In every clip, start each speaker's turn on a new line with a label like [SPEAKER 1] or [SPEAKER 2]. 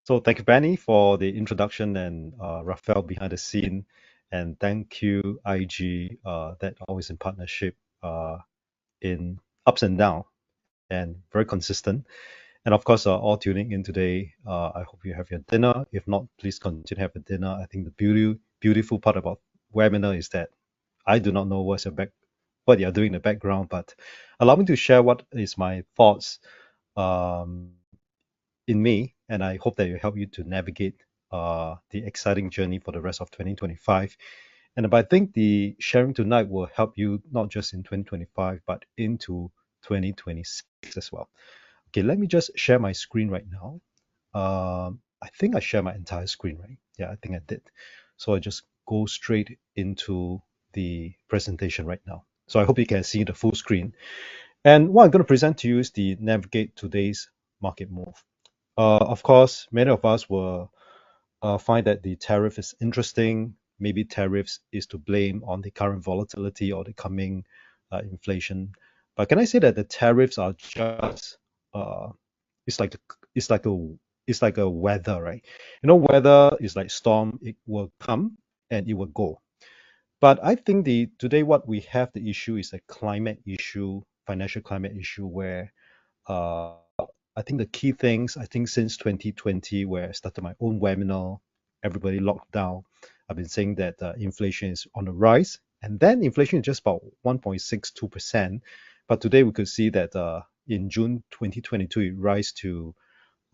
[SPEAKER 1] So thank you, Benny, for the introduction and Raphael behind the scene. And thank you, IG, that always in partnership in ups and downs and very consistent. And of course, all tuning in today. I hope you have your dinner. If not, please continue to have a dinner. I think the beautiful part about webinar is that I do not know what you're doing in the background, but allow me to share what is my thoughts um, in me, and I hope that it will help you to navigate the exciting journey for the rest of 2025. And but I think the sharing tonight will help you not just in 2025, but into 2026 as well. Okay, let me just share my screen right now. I think I share my entire screen, right? Yeah, I think I did. So I just go straight into the presentation right now. So I hope you can see the full screen. And what I'm going to present to you is the navigate today's market move. Of course, many of us will find that the tariff is interesting. Maybe tariffs is to blame on the current volatility or the coming inflation. But can I say that the tariffs are just it's like it's like a it's like a weather, right? Weather is like storm. It will come and it will go. But I think the today what we have the issue is a climate issue, financial climate issue, where uh, I think the key things, I think since 2020, where I started my own webinar, everybody locked down. I've been saying that inflation is on the rise, and then inflation is just about 1.62%. But today we could see that in June 2022, it rise to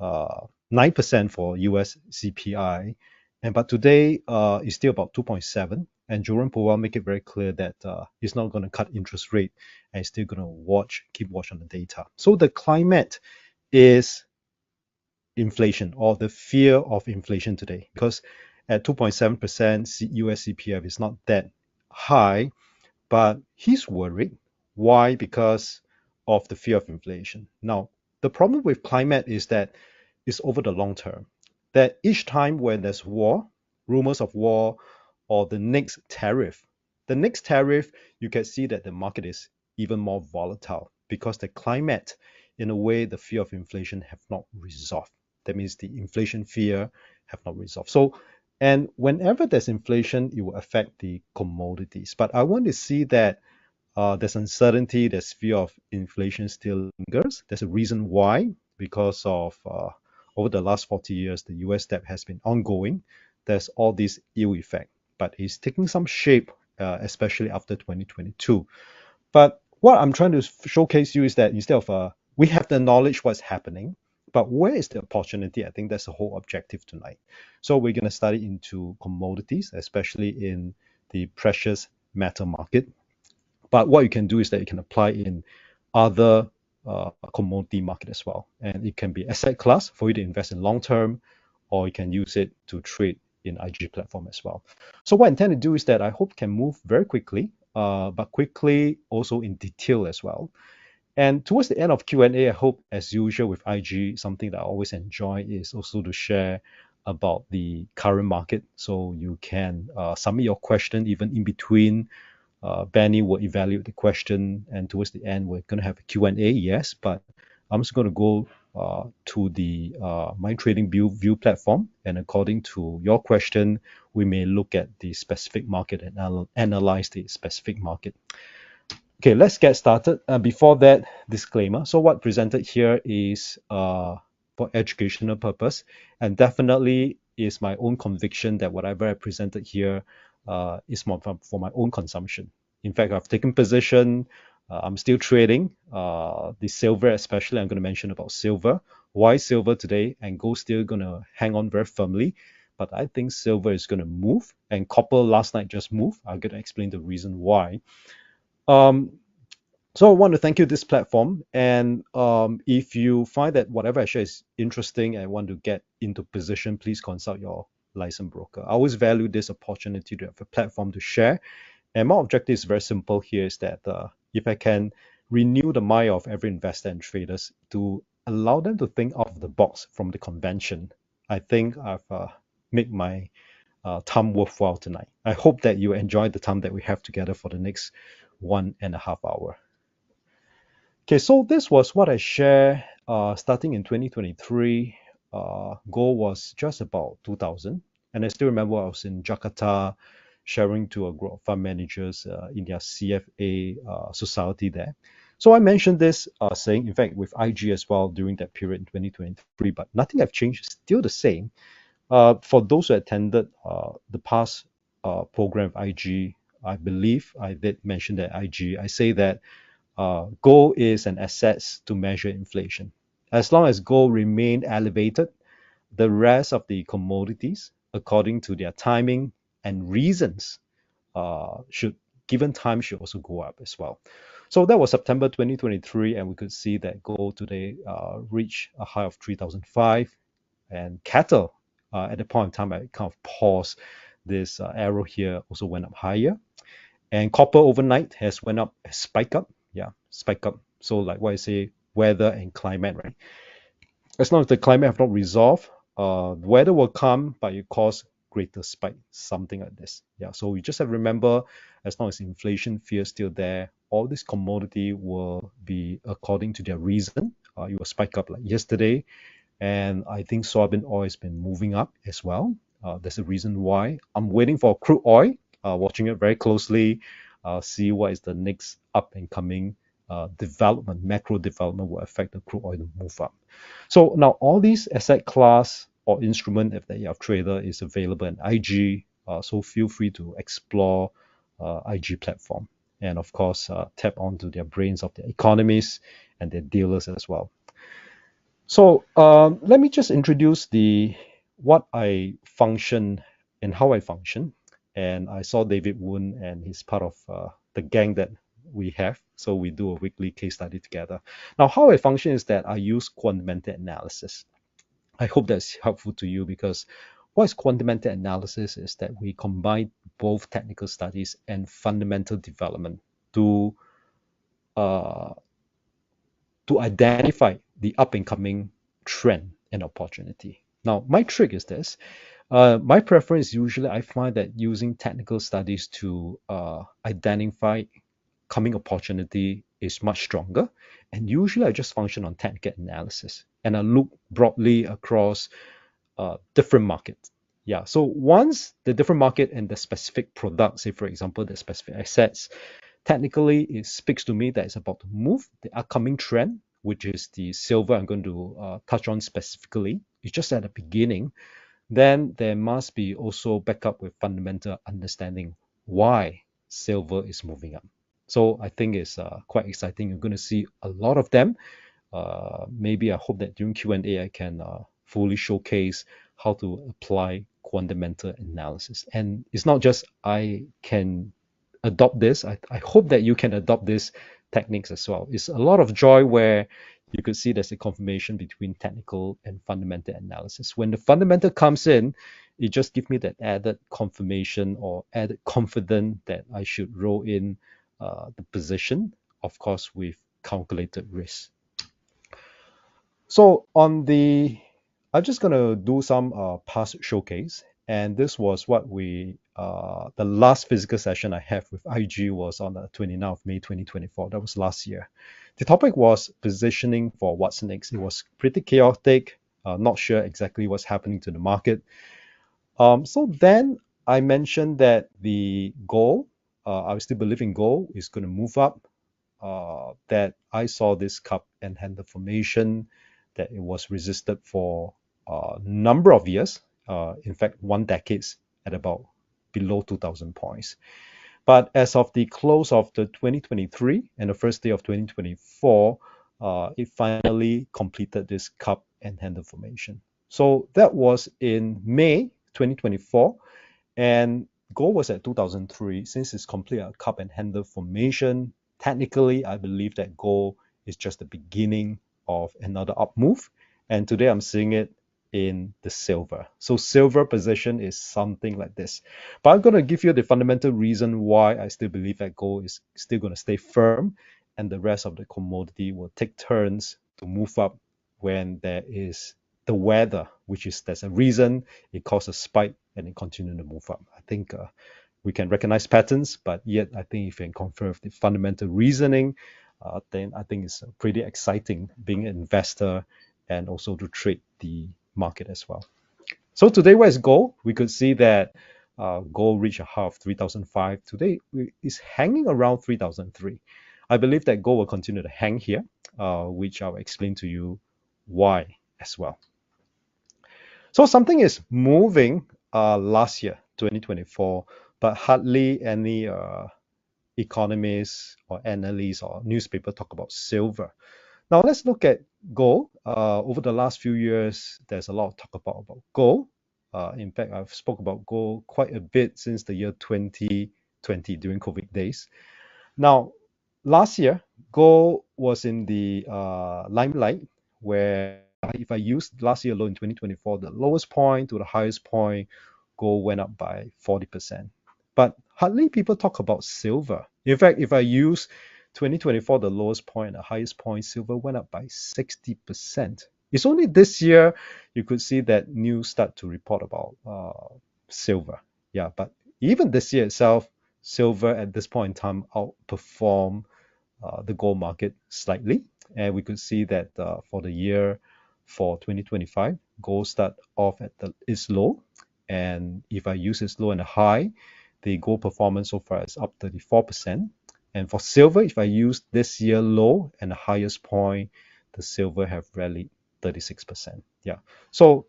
[SPEAKER 1] 9% for US CPI, and but today it's still about 2.7. And Jerome Powell make it very clear that he's not going to cut interest rate and he's still going to keep watch on the data. So the climate is inflation or the fear of inflation today, because at 2.7% US CPF is not that high, but he's worried. Why? Because of the fear of inflation. Now, the problem with climate is that it's over the long term. That each time when there's war, rumors of war, or the next tariff, you can see that the market is even more volatile because the climate, in a way, the fear of inflation have not resolved. That means the inflation fear have not resolved. So and whenever there's inflation, it will affect the commodities. But I want to see that there's uncertainty, there's fear of inflation still lingers. There's a reason why, because of over the last 40 years, the US debt has been ongoing. There's all this ill effect, but it's taking some shape, especially after 2022. But what I'm trying to showcase you is that instead of we have the knowledge what's happening, but where is the opportunity? I think that's the whole objective tonight. So we're going to study into commodities, especially in the precious metal market. But what you can do is that you can apply in other commodity market as well. And it can be asset class for you to invest in long term, or you can use it to trade in IG platform as well. So what I intend to do is that I hope can move very quickly, but quickly also in detail as well. And towards the end of Q&A, I hope, as usual with IG, something that I always enjoy is also to share about the current market. So you can submit your question even in between. Benny will evaluate the question, and towards the end, we're going to have a Q&A, yes, but I'm just going to go to the My Trading View platform, and according to your question, we may look at the specific market and analyze the specific market. Okay, let's get started. Before that, disclaimer. So what presented here is for educational purpose, and definitely is my own conviction that whatever I presented here is more for my own consumption. In fact, I've taken position. I'm still trading. The silver, especially, I'm going to mention about silver. Why silver today? And gold still going to hang on very firmly. But I think silver is going to move, and copper last night just moved. I'm going to explain the reason why. Um, so I want to thank you this platform. And if you find that whatever I share is interesting and want to get into position, please consult your licensed broker. I always value this opportunity to have a platform to share. And my objective is very simple here is that if I can renew the mind of every investor and traders to allow them to think out of the box from the convention, I think I've made my time worthwhile tonight. I hope that you enjoy the time that we have together for the next 1.5 hours. Okay, so this was what I shared starting in 2023. gold was just about 2000. And I still remember I was in Jakarta sharing to a group of fund managers in their CFA society there. So I mentioned this saying, in fact, with IG as well during that period in 2023, but nothing have changed, it's still the same. For those who attended the past program of IG, I believe I did mention that IG. I say that gold is an asset to measure inflation. As long as gold remain elevated, the rest of the commodities, according to their timing and reasons, should given time should also go up as well. So that was September 2023, and we could see that gold today reached a high of 3,005, and cattle at the point in time I kind of paused this arrow here also went up higher, and copper overnight has went up, spike up, yeah, spike up. So like what I say, weather and climate, right? As long as the climate have not resolved, weather will come, but it cause greater spike, something like this. Yeah, so we just have to remember, as long as inflation fear is still there, all this commodity will be according to their reason. It will spike up like yesterday, and I think soybean oil has been moving up as well. There's a reason why. I'm waiting for crude oil, watching it very closely, see what is the next up and coming development, macro development will affect the crude oil to move up. So now all these asset class or instrument, if that you have trader, is available in IG. So feel free to explore IG platform, and of course tap onto their brains of their economists and their dealers as well. So let me just introduce the what I function and how I function. And I saw David Woon, and he's part of the gang that we have. So we do a weekly case study together. Now, how I function is that I use quantitative analysis. I hope that's helpful to you, because what is quantitative analysis is that we combine both technical studies and fundamental development to uh, to identify the up and coming trend and opportunity. Now, my trick is this. My preference usually I find that using technical studies to identify coming opportunity is much stronger. And usually I just function on technical analysis and I look broadly across different markets. Yeah, so once the different market and the specific product, say for example, the specific assets, technically it speaks to me that it's about to move, the upcoming trend, which is the silver I'm going to touch on specifically. It's just at the beginning. Then there must be also backup with fundamental understanding why silver is moving up. So I think it's quite exciting. You're going to see a lot of them. Maybe I hope that during Q&A I can fully showcase how to apply fundamental analysis. And it's not just I can adopt this. I hope that you can adopt these techniques as well. It's a lot of joy where you could see there's a confirmation between technical and fundamental analysis. When the fundamental comes in, it just gives me that added confirmation or added confidence that I should roll in the position, of course, with calculated risk. So I'm just gonna do some past showcase, and this was what the last physical session I have with IG was on the 29th of May 2024. That was last year. The topic was positioning for what's next. It was pretty chaotic, not sure exactly what's happening to the market. So then I mentioned that the goal, I still believe in goal, is going to move up. That I saw this cup and handle formation, that it was resisted for a number of years, in fact, 1 decade at about below 2,000 points. But as of the close of the 2023 and the first day of 2024, it finally completed this cup and handle formation. So that was in May 2024, and gold was at 2003. Since it's complete a cup and handle formation, technically I believe that gold is just the beginning of another up move, and today I'm seeing it in the silver. So silver position is something like this, but I'm going to give you the fundamental reason why I still believe that gold is still going to stay firm, and the rest of the commodity will take turns to move up when there is the weather, which is there's a reason it caused a spike and it continued to move up. I think we can recognize patterns, but yet I think if you can confirm the fundamental reasoning, then I think it's pretty exciting being an investor and also to trade the market as well. So today, where's gold? We could see that gold reached a high of 3,005. Today is hanging around 3,003. I believe that gold will continue to hang here, which I'll explain to you why as well. So something is moving last year, 2024, but hardly any economists or analysts or newspaper talk about silver. Now let's look at gold. Over the last few years, there's a lot of talk about gold. In fact, I've spoke about gold quite a bit since the year 2020 during COVID days. Now, last year, gold was in the limelight where if I used last year alone in 2024, the lowest point to the highest point, gold went up by 40%. But hardly people talk about silver. In fact, if I use 2024, the lowest point and the highest point, silver went up by 60%. It's only this year you could see that news start to report about silver. Yeah, but even this year itself, silver at this point in time outperformed the gold market slightly. And we could see that for the year for 2025, gold start off at its low. And if I use its low and a high, the gold performance so far is up 34%. And for silver, if I use this year low and the highest point, the silver have rallied 36%. Yeah. So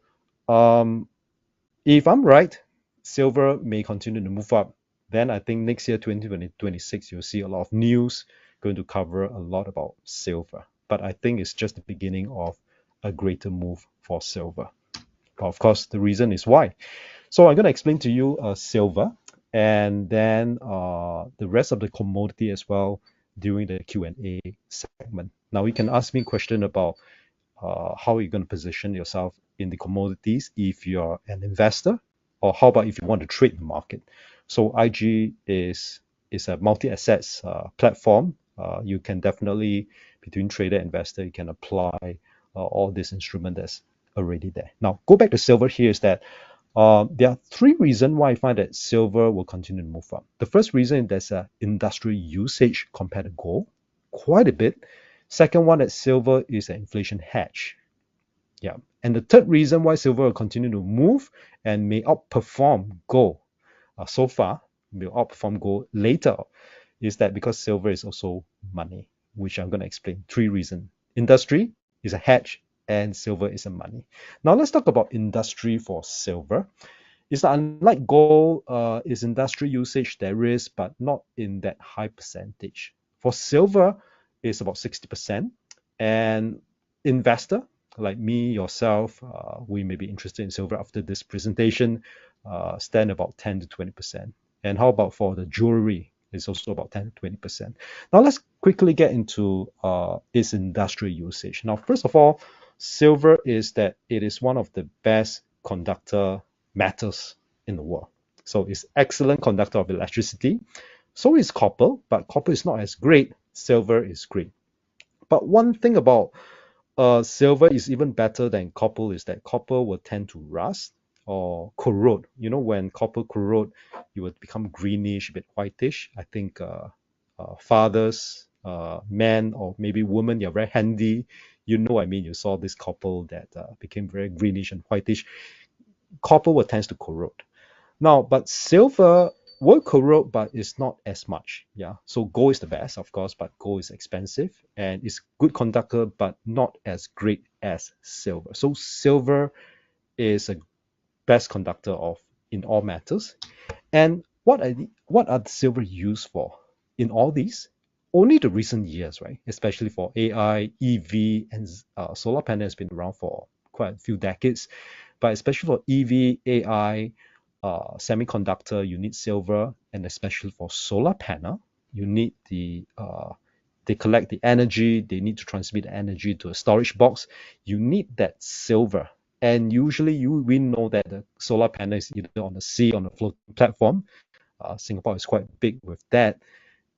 [SPEAKER 1] if I'm right, silver may continue to move up. Then I think next year, 2026, you'll see a lot of news going to cover a lot about silver. But I think it's just the beginning of a greater move for silver. But of course, the reason is why. So I'm going to explain to you silver and then the rest of the commodity as well during the Q&A segment. Now you can ask me a question about how are you going to position yourself in the commodities if you're an investor, or how about if you want to trade the market. So IG is a multi-assets platform. You can definitely, between trader and investor, you can apply all this instrument that's already there. Now go back to silver. Here is that there are three reasons why I find that silver will continue to move up. The first reason is there's an industrial usage compared to gold, quite a bit. Second one, that silver is an inflation hedge. Yeah. And the third reason why silver will continue to move and may outperform gold so far, will outperform gold later, is that because silver is also money, which I'm going to explain. Three reasons. Industry is a hedge and silver is a money. Now let's talk about industry for silver. It's unlike gold, is industry usage there is, but not in that high percentage. For silver, it's about 60%. And investor like me, yourself, we may be interested in silver after this presentation, stand about 10 to 20%. And how about for the jewelry? It's also about 10 to 20%. Now let's quickly get into its industrial usage. Now, first of all, silver is that it is one of the best conductor metals in the world. So it's excellent conductor of electricity. So is copper, but copper is not as great. Silver is great. But one thing about silver is even better than copper is that copper will tend to rust or corrode. You know, when copper corrode, you will become greenish, a bit whitish. I think fathers, men, or maybe women, you're very handy. You know, I mean, you saw this copper that became very greenish and whitish. Copper will tend to corrode. Now, but silver will corrode, but it's not as much. Yeah. So gold is the best, of course, but gold is expensive and it's good conductor, but not as great as silver. So silver is a best conductor of in all metals. And what are the silver used for in all these? Only the recent years, right? Especially for AI, EV, and solar panel has been around for quite a few decades. But especially for EV, AI, semiconductor, you need silver, and especially for solar panel, you need they collect the energy, they need to transmit the energy to a storage box. You need that silver. And usually we know that the solar panel is either on the sea, on a floating platform. Singapore is quite big with that.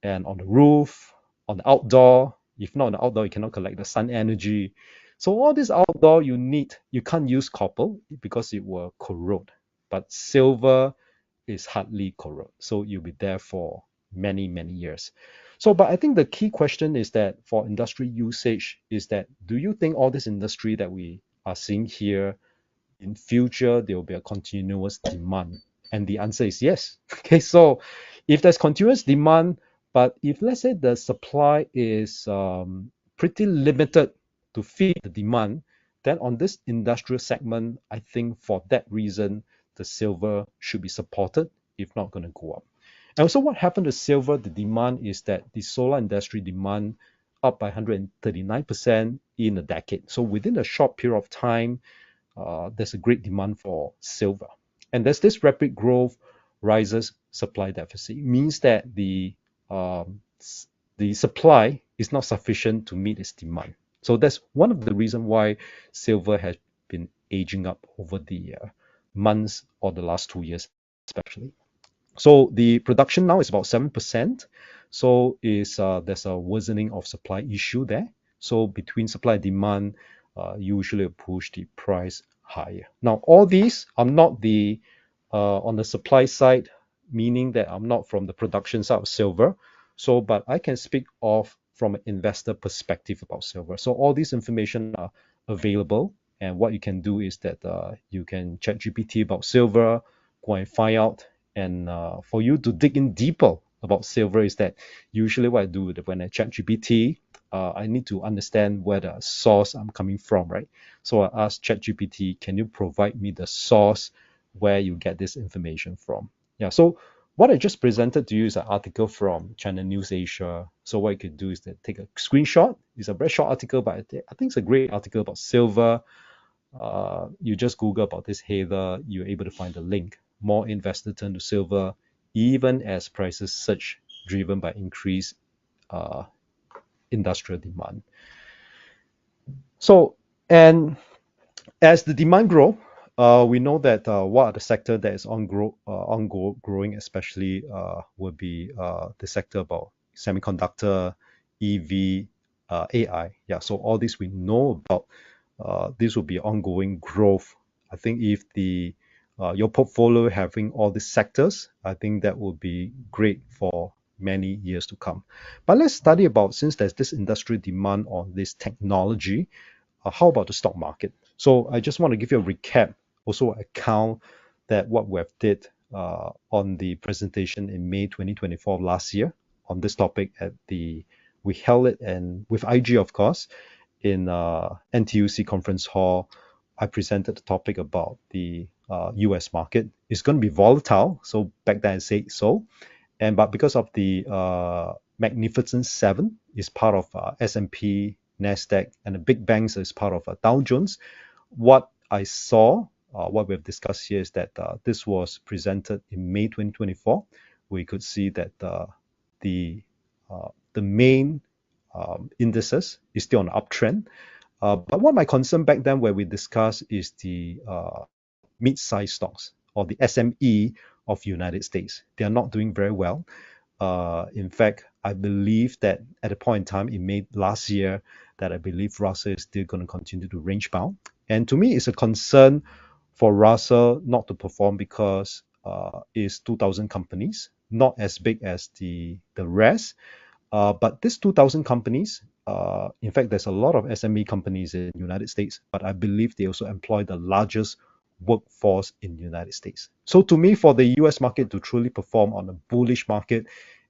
[SPEAKER 1] And on the roof, on the outdoor. If not on the outdoor, you cannot collect the sun energy. So all this outdoor you can't use copper because it will corrode. But silver is hardly corrode. So you'll be there for many, many years. So, but I think the key question is that for industry usage is that, do you think all this industry that we are seeing here in future there will be a continuous demand? And the answer is yes. Okay, so if there's continuous demand, but if let's say the supply is pretty limited to feed the demand, then on this industrial segment, I think for that reason, the silver should be supported, if not going to go up. And also what happened to silver, the demand is that the solar industry demand up by 139% in a decade. So within a short period of time, there's a great demand for silver. And there's this rapid growth rises supply deficit. It means that um, the supply is not sufficient to meet its demand. So that's one of the reasons why silver has been aging up over the months or the last 2 years, especially. So the production now is about 7%. So there's a worsening of supply issue there. So between supply and demand, usually push the price higher. Now all these, I'm not the on the supply side, meaning that I'm not from the production side of silver. So, but I can speak of from an investor perspective about silver. So all these information are available, and what you can do is that you can check GPT about silver, go and find out, and for you to dig in deeper about silver is that usually what I do when I check GPT, I need to understand where the source I'm coming from, right? So I ask ChatGPT, can you provide me the source where you get this information from? Yeah, so what I just presented to you is an article from China News Asia. So what you could do is that take a screenshot. It's a very short article, but I think it's a great article about silver. You just Google about this header, you're able to find the link. More investors turn to silver, even as prices surge, driven by increased uh, industrial demand. So, and as the demand grow, we know that what are the sector that is growing, especially will be the sector about semiconductor, EV, AI. Yeah, so all this we know about. This will be ongoing growth. I think if the your portfolio having all these sectors, I think that will be great for many years to come. But let's study about, since there's this industrial demand on this technology, how about the stock market? So I just want to give you a recap, also account that what we have did on the presentation in May 2024 last year on this topic we held it, and with IG of course, in NTUC conference hall. I presented the topic about the US market. It's going to be volatile. So back then I said so. But because of the Magnificent Seven is part of S&P, Nasdaq, and the big banks is part of Dow Jones. What I saw, what we've discussed here is that this was presented in May 2024. We could see that the main indices is still on an uptrend. But what my concern back then where we discussed is the mid-sized stocks or the SME of United States. They are not doing very well. In fact, I believe that at a point in time in May last year, that I believe Russell is still going to continue to range bound. And to me, it's a concern for Russell not to perform because it's 2,000 companies, not as big as the rest. But these 2,000 companies, in fact, there's a lot of SME companies in the United States, but I believe they also employ the largest workforce in the United States. So to me, for the US market to truly perform on a bullish market,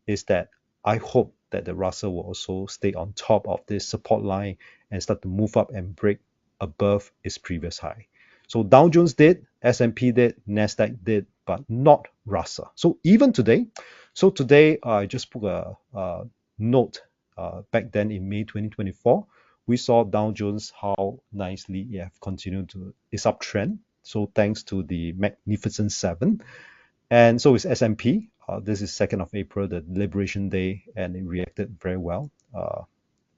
[SPEAKER 1] is that I hope that the Russell will also stay on top of this support line and start to move up and break above its previous high. So Dow Jones did, S&P did, Nasdaq did, but not Russell. So even today, I just put a note back then in May 2024, we saw Dow Jones how nicely it have continued to its uptrend. So thanks to the Magnificent Seven, and so is S&P. This is 2nd of April, the Liberation Day, and it reacted very well.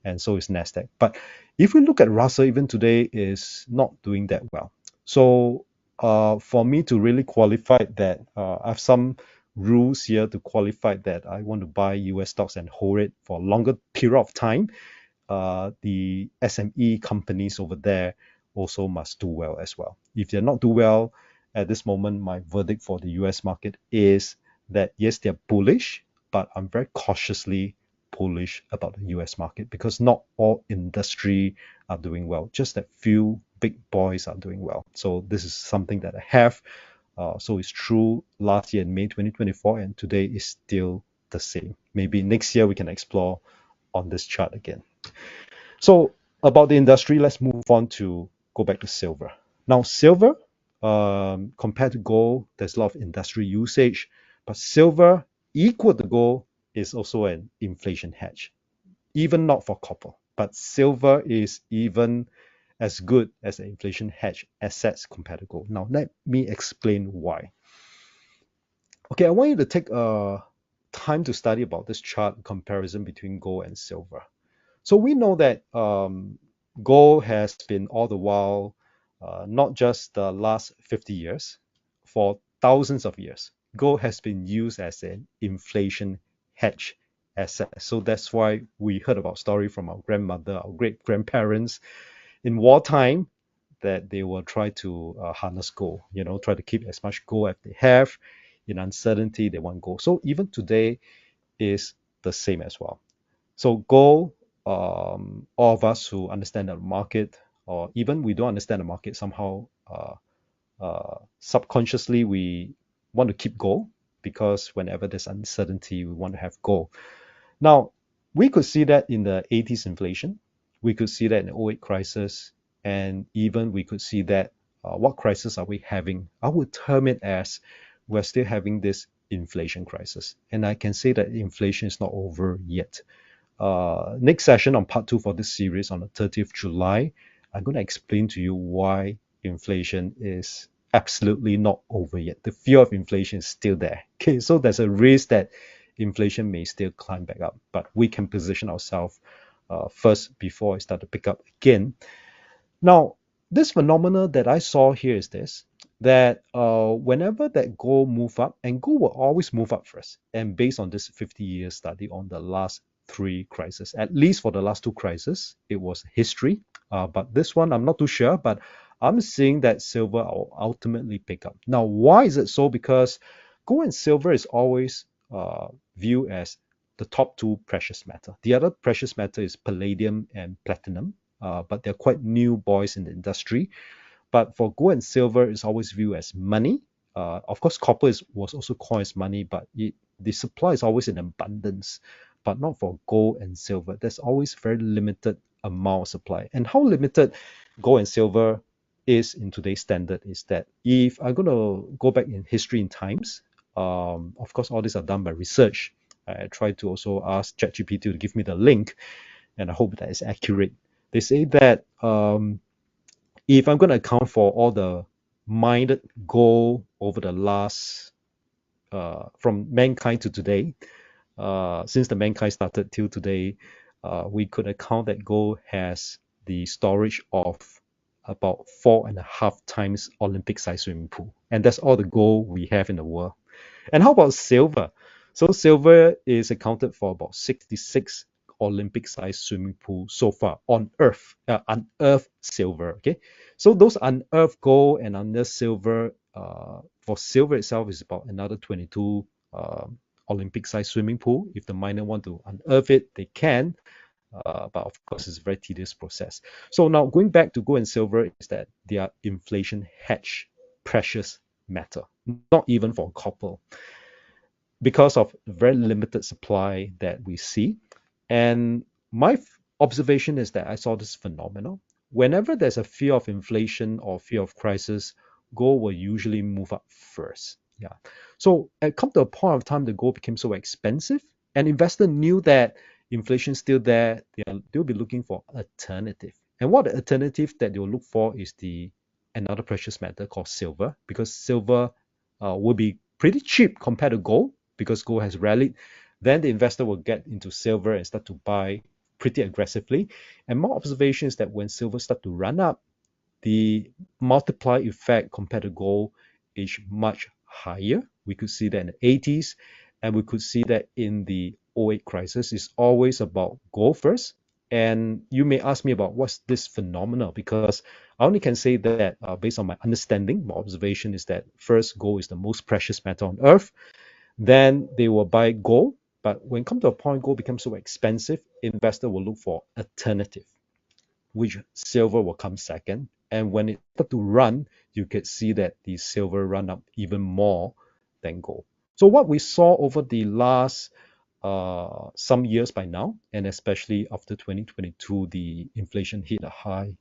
[SPEAKER 1] And so is Nasdaq. But if we look at Russell, even today is not doing that well. So for me to really qualify that, I have some rules here to qualify that I want to buy US stocks and hold it for a longer period of time. The SME companies over there also must do well as well. If they're not do well at this moment, my verdict for the US market is that yes, they're bullish, but I'm very cautiously bullish about the US market because not all industry are doing well. Just a few big boys are doing well. So this is something that I have. So it's true last year in May 2024, and today is still the same. Maybe next year we can explore on this chart again. So about the industry, let's move on to go back to silver. Now, silver, compared to gold, there's a lot of industry usage, but silver equal to gold is also an inflation hedge, even not for copper, but silver is even as good as an inflation hedge assets compared to gold. Now, let me explain why. Okay, I want you to take time to study about this chart comparison between gold and silver. So we know that gold has been all the while, not just the last 50 years, for thousands of years, gold has been used as an inflation hedge asset. So that's why we heard about story from our grandmother, our great grandparents in wartime that they will try to harness gold, try to keep as much gold as they have. In uncertainty, they want gold. So even today is the same as well. So gold, all of us who understand the market, or even we don't understand the market, somehow subconsciously we want to keep gold because whenever there's uncertainty, we want to have gold. Now, we could see that in the 80s inflation, we could see that in the '08 crisis, and even we could see that what crisis are we having? I would term it as we're still having this inflation crisis. And I can say that inflation is not over yet. Next session on part 2 for this series on the 30th July, I'm going to explain to you why inflation is absolutely not over yet. The fear of inflation is still there. Okay, so there's a risk that inflation may still climb back up, but we can position ourselves first before it start to pick up again. Now, this phenomena that I saw here is this, that whenever that gold move up, and gold will always move up first, and based on this 50-year study on the last 3 crises, at least for the last 2 crises, it was history. But this one, I'm not too sure, but I'm seeing that silver will ultimately pick up. Now, why is it so? Because gold and silver is always viewed as the top 2 precious metal. The other precious metal is palladium and platinum, but they're quite new boys in the industry. But for gold and silver, it's always viewed as money. Of course, copper was also coined as money, but the supply is always in abundance, but not for gold and silver. There's always very limited amount of supply. And how limited gold and silver is in today's standard is that if I'm going to go back in history in times, of course, all these are done by research. I try to also ask ChatGPT to give me the link, and I hope that is accurate. They say that if I'm going to account for all the mined gold over the last, from mankind to today, since the mankind started till today, we could account that gold has the storage of about 4.5 times Olympic-sized swimming pool. And that's all the gold we have in the world. And how about silver? So silver is accounted for about 66 Olympic-sized swimming pools so far on Earth, unearthed silver. Okay, so those unearthed gold and unearthed silver, for silver itself is about another 22 Olympic-sized swimming pool. If the miner want to unearth it, they can. But of course, it's a very tedious process. So now going back to gold and silver is that they are inflation hedge precious metal, not even for copper, because of very limited supply that we see. And my observation is that I saw this phenomenon. Whenever there's a fear of inflation or fear of crisis, gold will usually move up first. Yeah. So it come to a point of time the gold became so expensive, and investors knew that inflation is still there. They'll be looking for alternative. And what the alternative that they'll look for is another precious metal called silver, because silver will be pretty cheap compared to gold, because gold has rallied. Then the investor will get into silver and start to buy pretty aggressively. And my observation is that when silver start to run up, the multiply effect compared to gold is much higher. We could see that in the 80s, and we could see that in the '08 crisis. It's always about gold first. And you may ask me about what's this phenomenon, because I only can say that based on my understanding, my observation is that first, gold is the most precious metal on earth. Then they will buy gold, But when it comes to a point gold becomes so expensive, investor will look for alternative, which silver will come second. And when it start to run, you could see that the silver run up even more than gold. So what we saw over the last some years by now, and especially after 2022, the inflation hit a high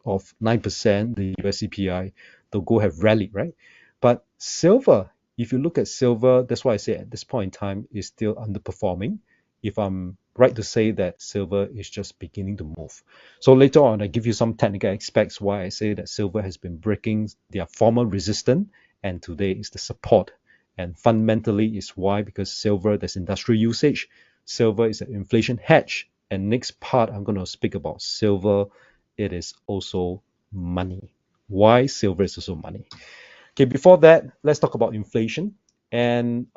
[SPEAKER 1] of 9%, the US CPI, the gold have rallied, right? But silver, if you look at silver, that's why I say at this point in time is still underperforming. If I'm right to say that silver is just beginning to move. So later on, I give you some technical aspects why I say that silver has been breaking their former resistance and today is the support. And fundamentally is why, because silver, there's industrial usage. Silver is an inflation hedge. And next part, I'm going to speak about silver. It is also money. Why silver is also money? Okay, before that, let's talk about inflation. And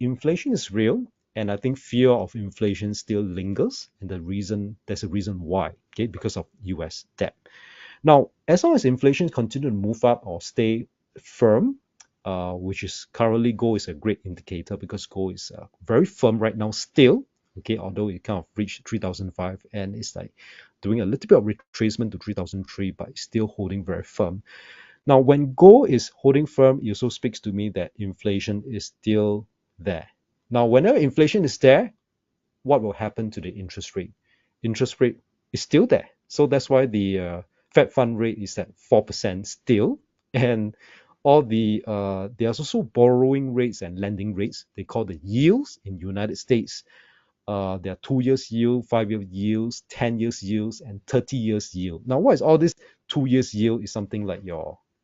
[SPEAKER 1] inflation is real, and I think fear of inflation still lingers. And there's a reason why. Okay, because of U.S. debt. Now, as long as inflation continue to move up or stay firm, which is currently gold is a great indicator because gold is very firm right now still. Okay, although it kind of reached 3,005 and it's like doing a little bit of retracement to 3,003, but it's still holding very firm. Now, when gold is holding firm, it also speaks to me that inflation is still there. Now, whenever inflation is there, what will happen to the interest rate? Interest rate is still there. So that's why the Fed fund rate is at 4% still. And all there's also borrowing rates and lending rates. They call the yields in United States. There are 2 years yield, 5-year yields, 10 years yields, and 30 years yield. Now, what is all this 2 years yield? Is something like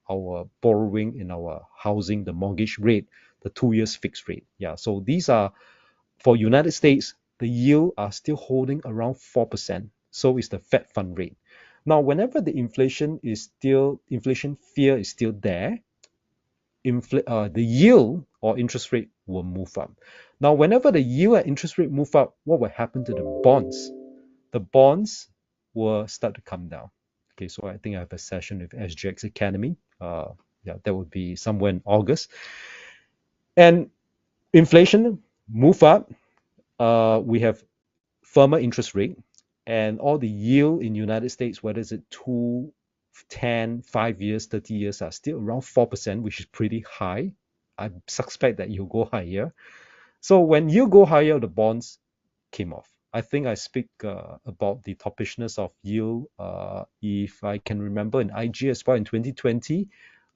[SPEAKER 1] our borrowing in our housing, the mortgage rate, the 2 years fixed rate. Yeah, so these are for United States, the yield are still holding around 4%. So is the Fed fund rate. Now, whenever the inflation fear is still there, the yield or interest rate will move up. Now, whenever the yield and interest rate move up, what will happen to the bonds? The bonds will start to come down. Okay, so I think I have a session with SGX Academy. Yeah, that would be somewhere in August. And inflation move up. We have firmer interest rate, and all the yield in United States, whether it's 2, 10, 5 years, 30 years, are still around 4%, which is pretty high. I suspect that you'll go higher. So when you go higher, the bonds came off. I think I speak about the toppicness of yield. If I can remember in IG as well in 2020,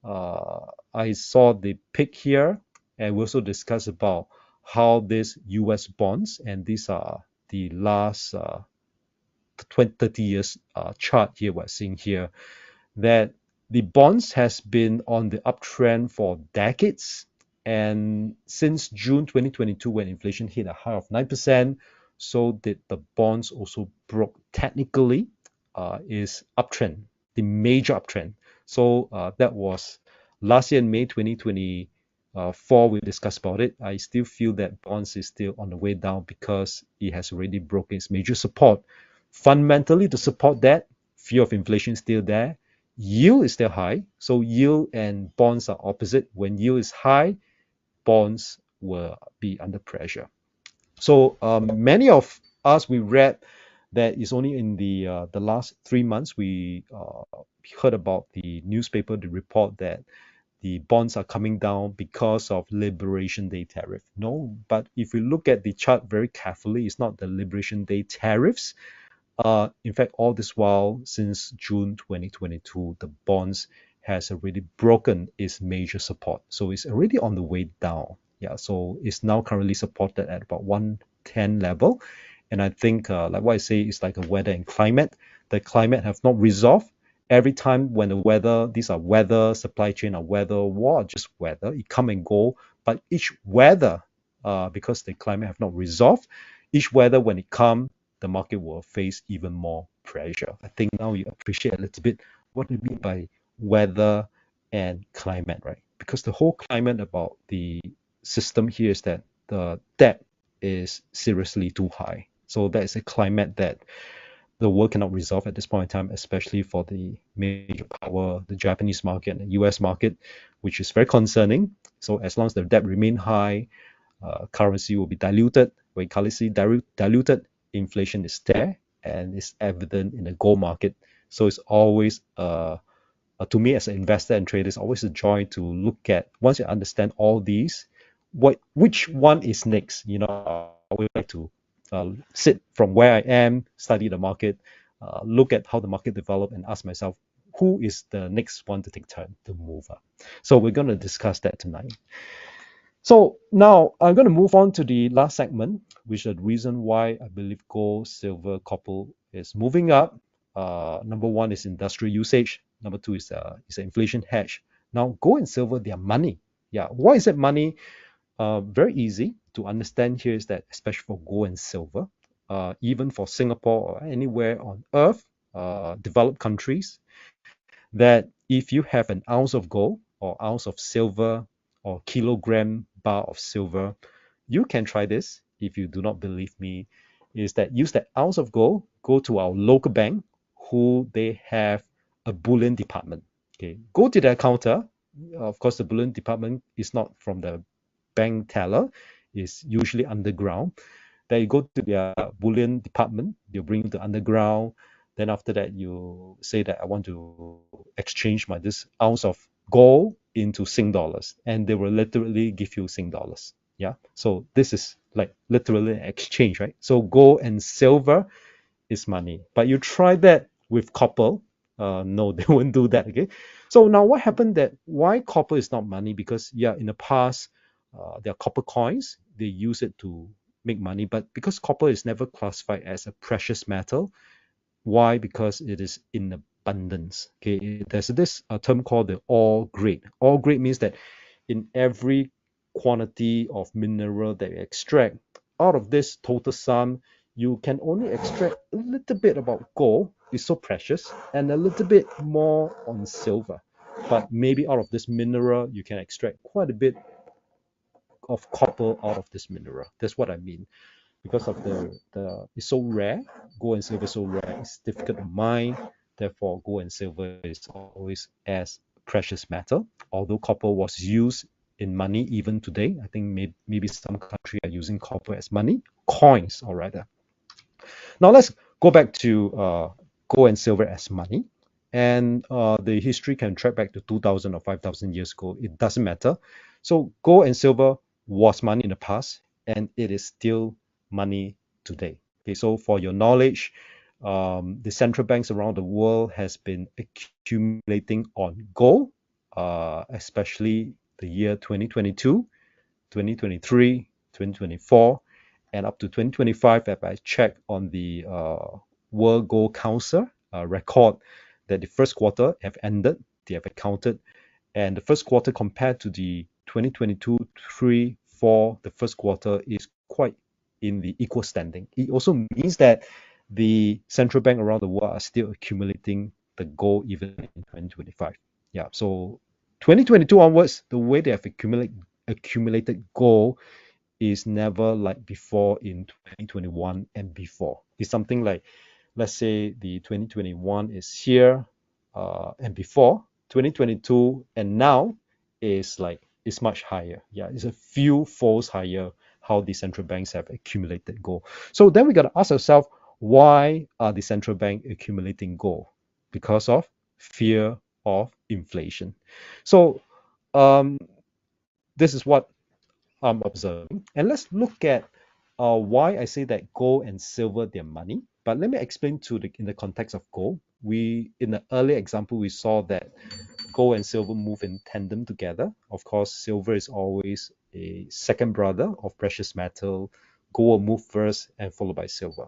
[SPEAKER 1] I saw the peak here, and we also discussed about how this US bonds, and these are the last 20, 30 years chart here we're seeing here, that the bonds has been on the uptrend for decades. And since June 2022, when inflation hit a high of 9%, so did the bonds also broke technically is uptrend, the major uptrend. So that was last year in May 2024, we discussed about it. I still feel that bonds is still on the way down because it has already broken its major support. Fundamentally, to support that, fear of inflation is still there. Yield is still high. So yield and bonds are opposite. When yield is high, bonds will be under pressure. So many of us, we read that it's only in the last 3 months we heard about the newspaper, the report that the bonds are coming down because of Liberation Day tariff. No, but if you look at the chart very carefully, it's not the Liberation Day tariffs. In fact, all this while, since June 2022, the bonds has already broken its major support. So it's already on the way down. Yeah, so it's now currently supported at about 110 level. And I think, like what I say, it's like a weather and climate. The climate have not resolved. Every time when the weather, these are weather, supply chain or weather, war, just weather, it come and go. But each weather, because the climate have not resolved, each weather when it come, the market will face even more pressure. I think now you appreciate a little bit what we mean by weather and climate, right? Because the whole climate about the system here is that the debt is seriously too high. So that is a climate that the world cannot resolve at this point in time, especially for the major power, the Japanese market and the US market, which is very concerning. So as long as the debt remain high, currency will be diluted, when currency diluted, inflation is there and it's evident in the gold market. So it's always to me as an investor and trader, it's always a joy to look at, once you understand all these, which one is next. I would like to sit from where I am, study the market, look at how the market develop, and ask myself, who is the next one to take turn to move up. So we're going to discuss that tonight. So now I'm going to move on to the last segment, which is the reason why I believe gold, silver, copper is moving up. Number one is industrial usage. Number two is an inflation hedge. Now, gold and silver, they are money. Yeah, why is it money? Very easy to understand here is that, especially for gold and silver, even for Singapore or anywhere on earth, developed countries, that if you have an ounce of gold or ounce of silver or kilogram bar of silver, you can try this. If you do not believe me, is that use that ounce of gold, go to our local bank, who they have a bullion department. Okay, go to their counter. Of course, the bullion department is not from the bank teller, is usually underground. Then you go to their bullion department, they'll bring you to underground. Then after that, you say that I want to exchange this ounce of gold into Sing dollars, and they will literally give you Sing dollars. Yeah, so this is like literally an exchange, right? So gold and silver is money, but you try that with copper. No, they won't do that. Okay, so now what happened, that why copper is not money? Because yeah, in the past, there are copper coins, they use it to make money, but because copper is never classified as a precious metal. Why? Because it is in abundance. Okay, there's this term called the ore grade. Ore grade means that in every quantity of mineral that you extract, out of this total sum, you can only extract a little bit about gold, it's so precious, and a little bit more on silver. But maybe out of this mineral, you can extract quite a bit of copper out of this mineral. That's what I mean. Because of the it's so rare, gold and silver is so rare, it's difficult to mine. Therefore, gold and silver is always as precious metal. Although copper was used in money even today, I think maybe some country are using copper as money, coins or rather. Now let's go back to gold and silver as money. And the history can track back to 2000 or 5000 years ago. It doesn't matter. So gold and silver was money in the past, and it is still money today. Okay, so for your knowledge, the central banks around the world has been accumulating on gold, especially the year 2022, 2023, 2024, and up to 2025. If I check on the World Gold Council record, that the first quarter have ended, they have accounted, and the first quarter compared to the 2022, 3, 4, the first quarter is quite in the equal standing. It also means that the central bank around the world are still accumulating the gold even in 2025. Yeah, so 2022 onwards, the way they have accumulated gold is never like before in 2021 and before. It's something like, let's say the 2021 is here, and before 2022 and now is like, it's much higher. Yeah, it's a few folds higher how the central banks have accumulated gold. So then we got to ask ourselves, why are the central bank accumulating gold? Because of fear of inflation. So this is what I'm observing. And let's look at why I say that gold and silver, they're money. But let me explain in the context of gold. In the earlier example, we saw that gold and silver move in tandem together. Of course, silver is always a second brother of precious metal. Gold will move first and followed by silver.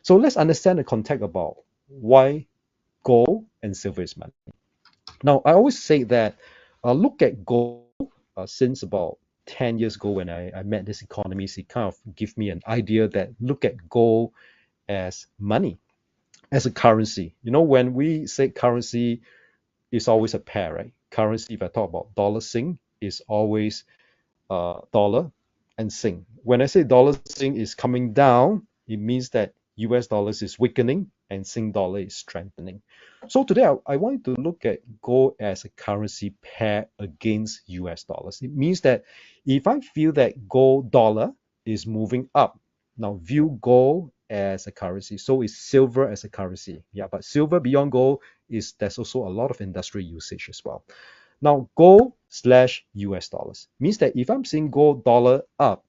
[SPEAKER 1] So let's understand the context about why gold and silver is money. Now, I always say that look at gold since about 10 years ago when I met this economist. He kind of give me an idea that look at gold as money, as a currency. When we say currency, it's always a pair, right? Currency, if I talk about dollar Sing, is always dollar and Sing. When I say dollar Sing is coming down, it means that US dollars is weakening and Sing dollar is strengthening. So today I want to look at gold as a currency pair against US dollars. It means that if I feel that gold dollar is moving up, now view gold as a currency. So is silver as a currency. Yeah, but silver beyond gold is there's also a lot of industrial usage as well. Now, gold slash US dollars means that if I'm seeing gold dollar up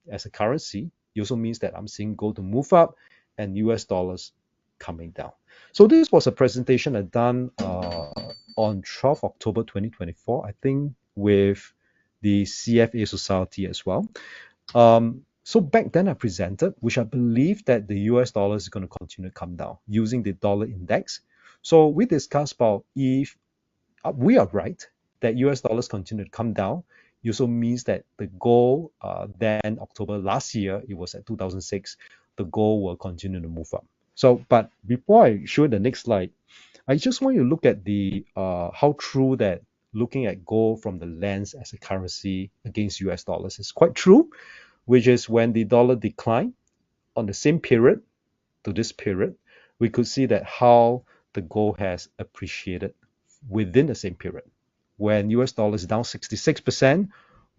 [SPEAKER 1] as a currency, it also means that I'm seeing gold to move up and US dollars coming down. So this was a presentation I done on 12 October 2024, I think, with the CFA Society as well. So back then I presented, which I believe that the US dollar is going to continue to come down using the dollar index. So we discussed about if we are right that US dollars continue to come down. It also means that the gold, then October last year, it was at 2006, the gold will continue to move up. So, but before I show the next slide, I just want you to look at the how true that looking at gold from the lens as a currency against US dollars is quite true, which is when the dollar declined on the same period to this period, we could see that how the gold has appreciated within the same period. When US dollar is down 66%,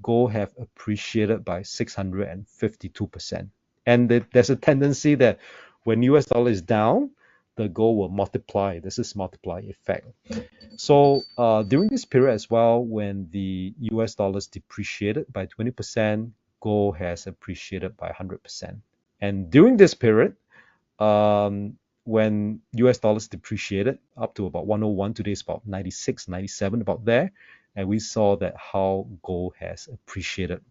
[SPEAKER 1] gold have appreciated by 652%. And there's a tendency that when US dollar is down, the gold will multiply. This is multiply effect. So during this period as well, when the US dollars depreciated by 20%, gold has appreciated by 100%. And during this period, when US dollars depreciated up to about 101, today is about 96, 97, about there. And we saw that how gold has appreciated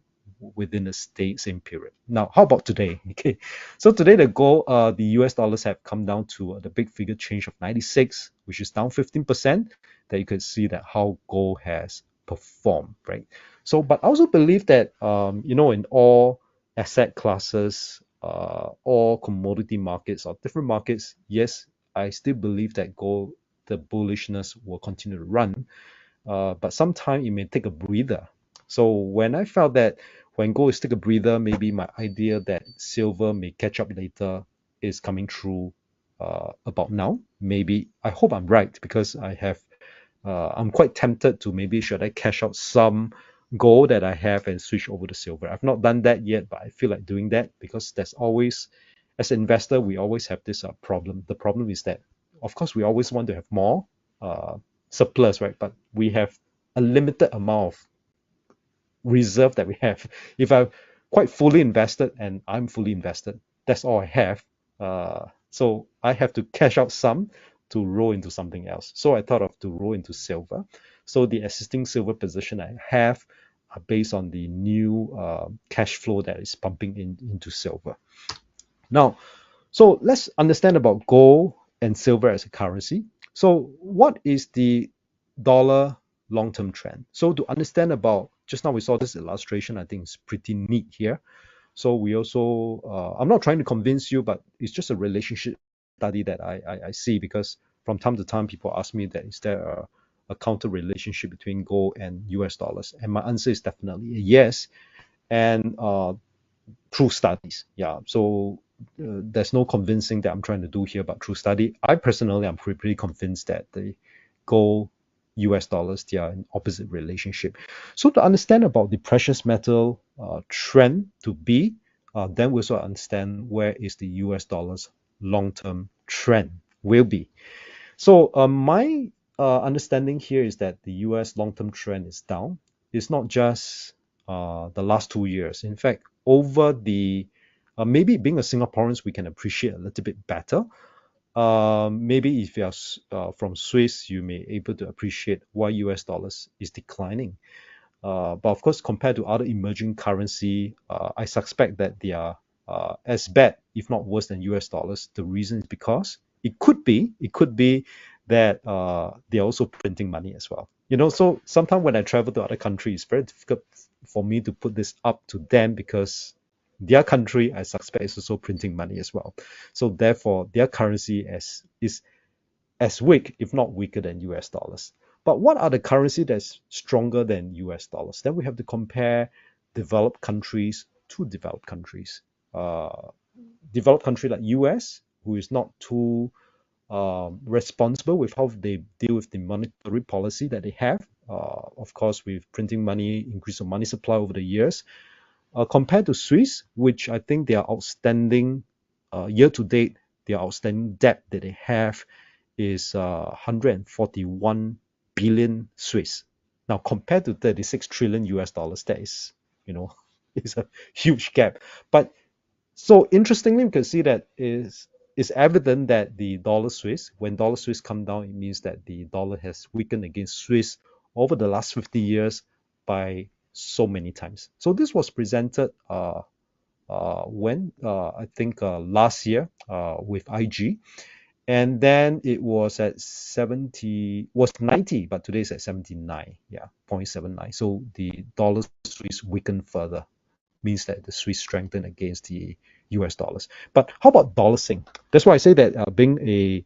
[SPEAKER 1] within the same period. Now, how about today? Okay, so today the gold, the US dollars have come down to the big figure change of 96, which is down 15%. That you could see that how gold has performed, right? So, but I also believe that in all asset classes, all commodity markets or different markets, yes, I still believe that gold, the bullishness will continue to run, but sometimes it may take a breather. So when I felt that when gold is take a breather, maybe my idea that silver may catch up later is coming true about now. Maybe I hope I'm right because I'm quite tempted to maybe should I cash out some gold that I have and switch over to silver. I've not done that yet, but I feel like doing that because there's always, as an investor, we always have this problem. The problem is that, of course, we always want to have more uh, surplus, right? But we have a limited amount of reserve that we have. If I'm quite fully invested and I'm fully invested, that's all I have. So I have to cash out some to roll into something else. So I thought of to roll into silver. So the existing silver position I have are based on the new cash flow that is pumping into silver. Now, so let's understand about gold and silver as a currency. So what is the dollar long-term trend? So to understand about, just now we saw this illustration, I think it's pretty neat here. So we also, I'm not trying to convince you, but it's just a relationship study that I see because from time to time people ask me that is there a counter relationship between gold and US dollars? And my answer is definitely a yes. And through studies. Yeah. So there's no convincing that I'm trying to do here, but through study, I personally am pretty convinced that the gold, US dollars, they are in opposite relationship. So to understand about the precious metal trend to be, then we also understand where is the US dollars long-term trend will be. So my understanding here is that the US long-term trend is down. It's not just the last 2 years. In fact, over the maybe being a Singaporeans, we can appreciate a little bit better. Maybe if you're from Swiss, you may able to appreciate why US dollars is declining. But of course, compared to other emerging currency, I suspect that they are as bad, if not worse than US dollars. The reason is because it could be that they're also printing money as well. So sometimes when I travel to other countries, it's very difficult for me to put this up to them because their country, I suspect, is also printing money as well. So therefore, their currency is as weak, if not weaker than US dollars. But what are the currency that's stronger than US dollars? Then we have to compare developed countries to developed countries. Uh, Developed country like US, who is not too responsible with how they deal with the monetary policy that they have. Of course, with printing money, increase of money supply over the years, compared to Swiss, which I think they are outstanding year to date, their outstanding debt that they have is 141 billion Swiss. Now, compared to 36 trillion US dollars, that is, you know, it's a huge gap. But so interestingly, we can see that is evident that the dollar Swiss, when dollar Swiss come down, it means that the dollar has weakened against Swiss over the last 50 years by so many times. So this was presented when I think last year with IG, and then it was at 70, was 90, but today it's at 79, yeah, 0.79. So the dollar Swiss weakened further, means that the Swiss strengthened against the US dollars. But how about dollar Sing? That's why I say that being a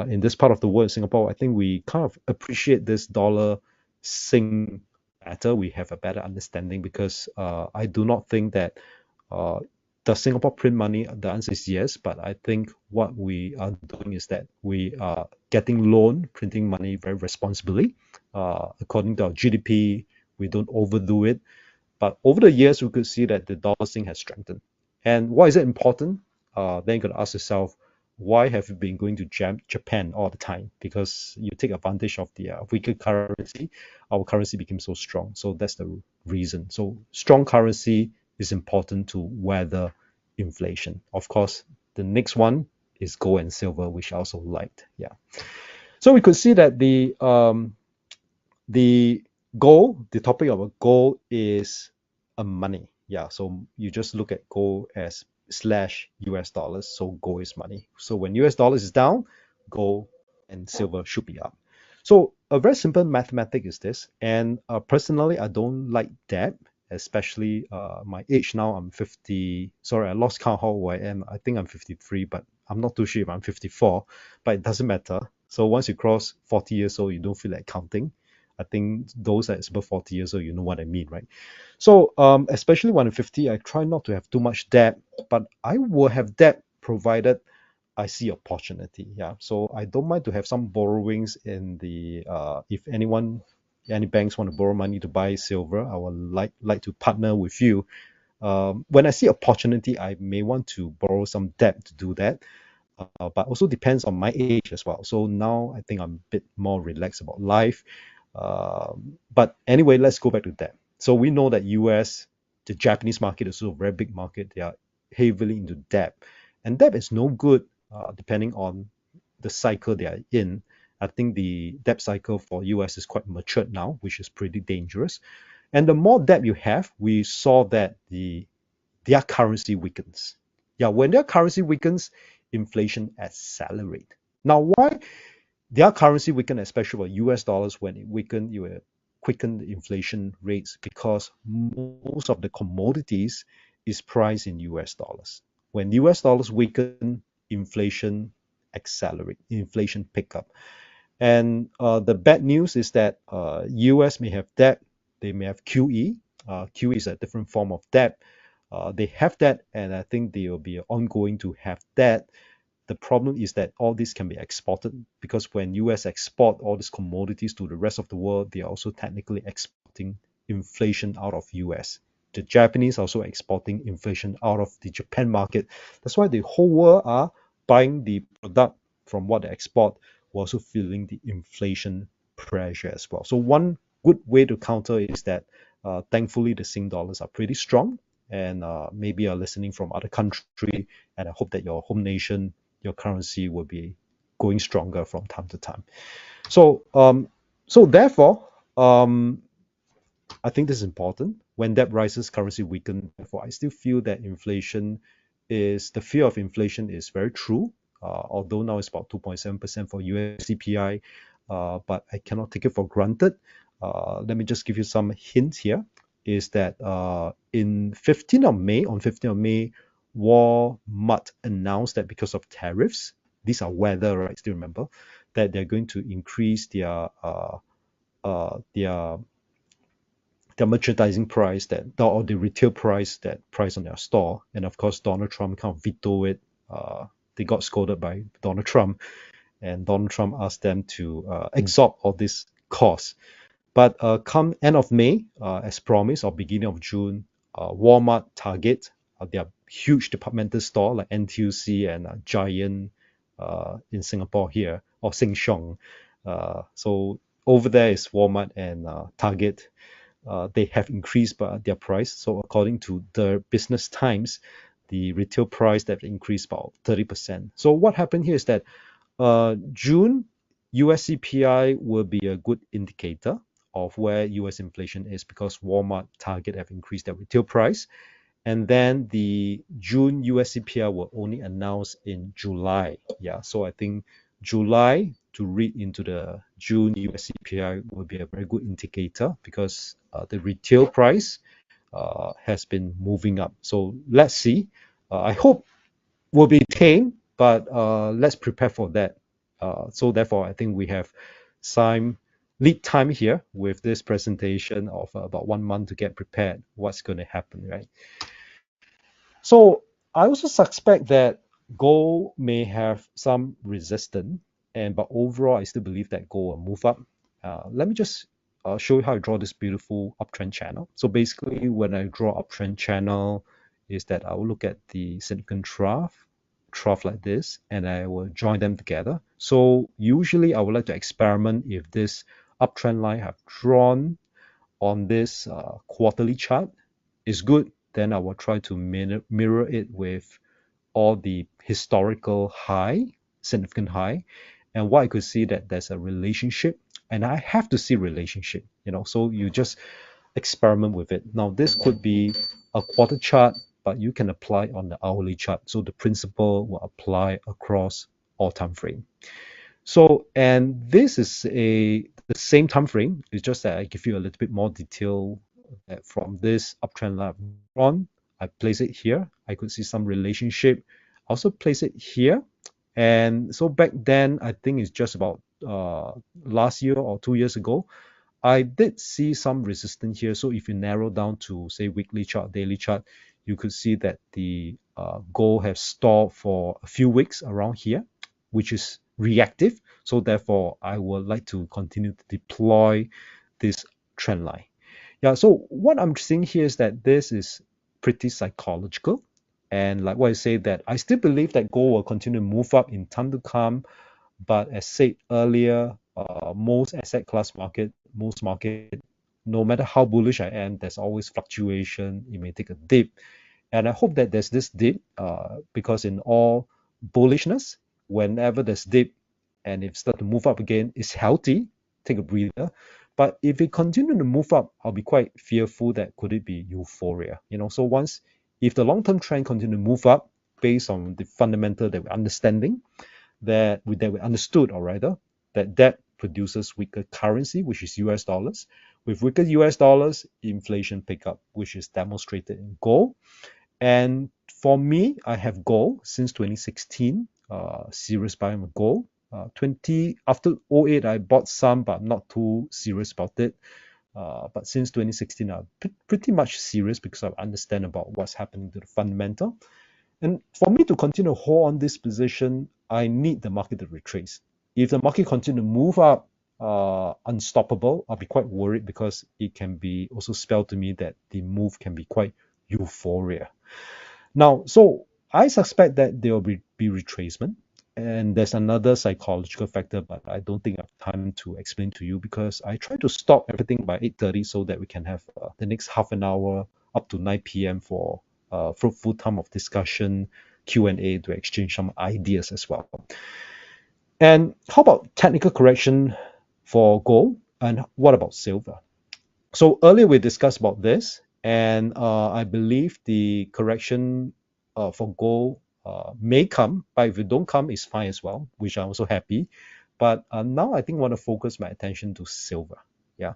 [SPEAKER 1] in this part of the world, in Singapore, I think we kind of appreciate this dollar Sing better. We have a better understanding because I do not think that uh, does Singapore print money? The answer is yes, but I think what we are doing is that we are getting loan, printing money very responsibly, according to our GDP. We don't overdo it, but over the years, we could see that the dollar Sing has strengthened. And why is it important? Then you could ask yourself, why have you been going to Japan all the time? Because you take advantage of the weaker currency. Our currency became so strong. So that's the reason. So strong currency is important to weather inflation. Of course, the next one is gold and silver, which I also liked. Yeah. So we could see that the goal, the topic of a goal is a money. Yeah, so you just look at gold as slash US dollars. So gold is money. So when US dollars is down, gold and silver should be up. So a very simple mathematic is this. And personally, I don't like debt, especially my age now. I'm 50. Sorry, I lost count how old I am. I think I'm 53, but I'm not too sure if I'm 54. But it doesn't matter. So once you cross 40 years old, you don't feel like counting. I think those that's above 40 years old, you know what I mean, right? So, especially when I'm 50, I try not to have too much debt, but I will have debt provided I see opportunity. Yeah. So I don't mind to have some borrowings in the, if any banks want to borrow money to buy silver, I would like to partner with you. When I see opportunity, I may want to borrow some debt to do that. But also depends on my age as well. So now I think I'm a bit more relaxed about life. But anyway, let's go back to that. So we know that US, the Japanese market is also a very big market. They are heavily into debt, and debt is no good depending on the cycle they are in. I think the debt cycle for US is quite matured now, which is pretty dangerous. And the more debt you have, we saw that their currency weakens. Yeah, when their currency weakens, inflation accelerates. Now, why their currency weaken, especially for US dollars, when it weakened, you will quicken the inflation rates because most of the commodities is priced in US dollars. When US dollars weaken, inflation accelerate, inflation pick up. And the bad news is that US may have debt, they may have QE. QE is a different form of debt. They have that, and I think they will be ongoing to have that. The problem is that all this can be exported because when US export all these commodities to the rest of the world, they are also technically exporting inflation out of US. The Japanese are also exporting inflation out of the Japan market. That's why the whole world are buying the product from what they export, while also feeling the inflation pressure as well. So one good way to counter is that thankfully the Sing dollars are pretty strong, and maybe are listening from other country, and I hope that your home nation, your currency will be going stronger from time to time. So therefore, I think this is important. When debt rises, currency weaken. Therefore, I still feel that the fear of inflation is very true. Although now it's about 2.7% for US CPI, but I cannot take it for granted. Let me just give you some hints here. Is that in 15th of May, on 15th of May, Walmart announced that because of tariffs, these are weather, right? Still remember that they're going to increase their merchandising price that or the retail price that price on their store. And of course, Donald Trump kind of vetoed it. They got scolded by Donald Trump, and Donald Trump asked them to absorb all these costs. But come end of May, as promised, or beginning of June, Walmart, Target, they are huge departmental store like NTUC and Giant in Singapore here, or Sheng Siong. So over there is Walmart and Target. They have increased their price. So according to the Business Times, the retail price that increased about 30%. So what happened here is that June US CPI will be a good indicator of where US inflation is because Walmart, Target have increased their retail price. And then the June US CPI will only announce in July. Yeah, so I think July to read into the June US CPI will be a very good indicator because the retail price has been moving up. So let's see. I hope will be tame, but let's prepare for that. So therefore, I think we have some lead time here with this presentation of about 1 month to get prepared. What's going to happen, right? So I also suspect that gold may have some resistance, but overall, I still believe that gold will move up. Let me just show you how I draw this beautiful uptrend channel. So basically, when I draw uptrend channel, is that I will look at the significant trough like this, and I will join them together. So usually, I would like to experiment if this uptrend line have drawn on this quarterly chart is good, then I will try to mirror it with all the historical high, significant high, and what I could see that there's a relationship, and I have to see relationship, so you just experiment with it. Now this could be a quarter chart, but you can apply on the hourly chart, so the principle will apply across all time frame. So, and this is the same time frame. It's just that I give you a little bit more detail that from this uptrend line on, I place it here. I could see some relationship. I also place it here. And so back then, I think it's just about last year or 2 years ago, I did see some resistance here. So if you narrow down to say weekly chart, daily chart, you could see that the gold has stalled for a few weeks around here, which is reactive. So therefore, I would like to continue to deploy this trend line. Yeah, so what I'm seeing here is that this is pretty psychological. And like what I say that I still believe that gold will continue to move up in time to come. But as said earlier, most asset class market, most market, no matter how bullish I am, there's always fluctuation. It may take a dip. And I hope that there's this dip because in all bullishness, whenever there's dip and if start to move up again, it's healthy, take a breather. But if it continue to move up, I'll be quite fearful that could it be euphoria. So once, if the long-term trend continue to move up based on the fundamental that we're understanding, that we understood, or rather, that produces weaker currency, which is US dollars. With weaker US dollars, inflation pick up, which is demonstrated in gold. And for me, I have gold since 2016, serious buying of gold. 20 after '08, I bought some, but I'm not too serious about it. But since 2016, I'm pretty much serious because I understand about what's happening to the fundamental. And for me to continue to hold on this position, I need the market to retrace. If the market continue to move up unstoppable, I'll be quite worried because it can be also spelled to me that the move can be quite euphoria. Now, so I suspect that there will be retracement. And there's another psychological factor, but I don't think I have time to explain to you because I try to stop everything by 8:30 so that we can have the next half an hour up to 9 p.m. for fruitful time of discussion, Q&A to exchange some ideas as well. And how about technical correction for gold? And what about silver? So earlier we discussed about this, and I believe the correction for gold may come, but if it don't come, it's fine as well, which I'm also happy. But now I think I want to focus my attention to silver. Yeah.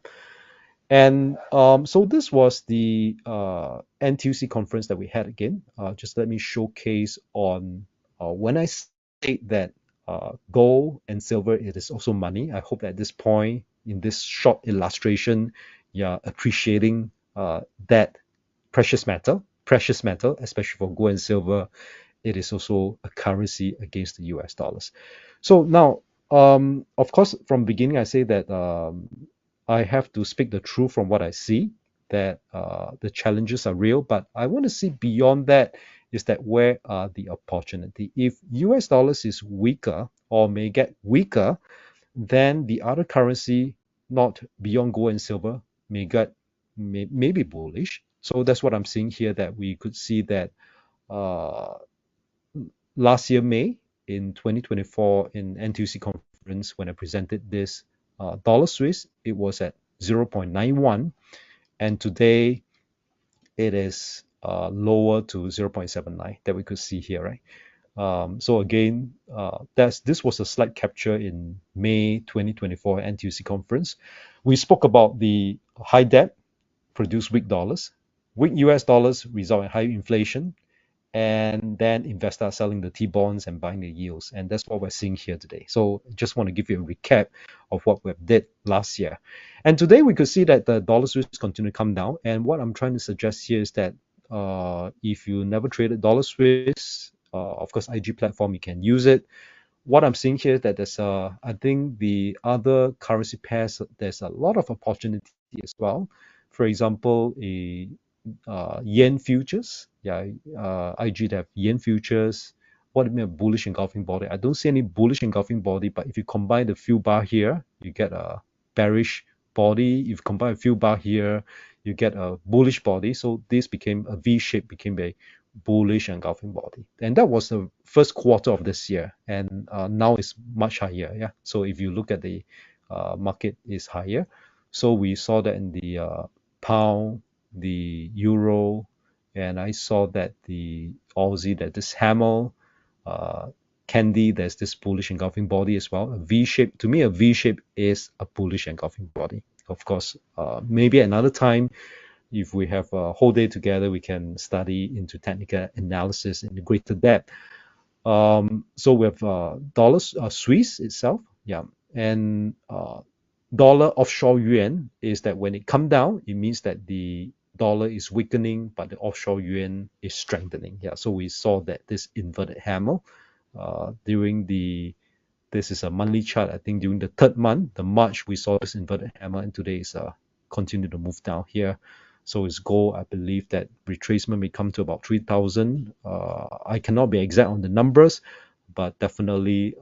[SPEAKER 1] And so this was the NTUC conference that we had again. Just let me showcase on when I state that gold and silver, it is also money. I hope that at this point in this short illustration, you're appreciating that precious metal, especially for gold and silver, it is also a currency against the US dollars. So now, of course, from beginning, I say that I have to speak the truth from what I see, that the challenges are real, but I want to see beyond that is that where are the opportunity? If US dollars is weaker or may get weaker, then the other currency, not beyond gold and silver, may be bullish. So that's what I'm seeing here, that we could see that uh, last year, May, in 2024, in NTUC conference, when I presented this dollar Swiss, it was at 0.91, and today it is lower to 0.79 that we could see here, right? So again, this was a slide capture in May 2024 NTUC conference. We spoke about the high debt produce weak dollars. Weak US dollars result in high inflation, and then investors are selling the T-bonds and buying the yields. And that's what we're seeing here today. So just want to give you a recap of what we did last year. And today we could see that the dollar Swiss continue to come down. And what I'm trying to suggest here is that if you never traded dollar Swiss, of course, IG platform, you can use it. What I'm seeing here is that I think the other currency pairs, there's a lot of opportunity as well. For example, a yen futures. Yeah, IG they have yen futures. What do you mean bullish engulfing body? I don't see any bullish engulfing body, but if you combine the few bar here, you get a bearish body. If you combine a few bar here, you get a bullish body. So this became a V shape, became a bullish engulfing body. And that was the first quarter of this year. And now it's much higher. Yeah. So if you look at the market is higher. So we saw that in the pound, the euro, and I saw that the Aussie, that this Hamel, uh, Candy, there's this bullish engulfing body as well. A V shape, to me, a V shape is a bullish engulfing body. Of course, maybe another time, if we have a whole day together, we can study into technical analysis in greater depth. So we have dollars, Swiss itself, yeah, and dollar offshore yuan is that when it come down, it means that the dollar is weakening, but the offshore yuan is strengthening. Yeah, so we saw that this inverted hammer during the this is a monthly chart. I think during the third month, the March, we saw this inverted hammer, and today is continue to move down here. So its goal, I believe that retracement may come to about 3,000. I cannot be exact on the numbers, but definitely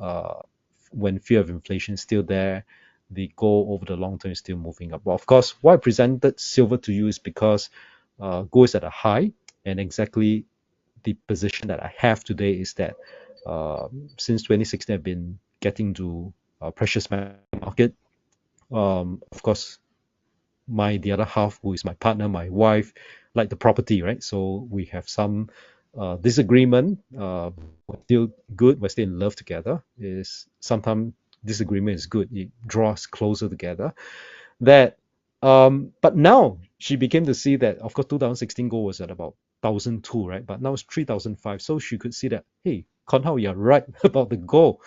[SPEAKER 1] when fear of inflation is still there, the goal over the long term is still moving up. But of course, why I presented silver to you is because gold is at a high, and exactly the position that I have today is that since 2016, I've been getting to precious metal market. Of course, the other half, who is my partner, my wife, like the property, right? So we have some disagreement. We're still good. We're still in love together. Is sometimes disagreement is good. It draws closer together. That, but now she became to see that, of course, 2016 gold was at about 1,002, right? But now it's 3,005. So she could see that, hey, Konhao, you're right about the gold.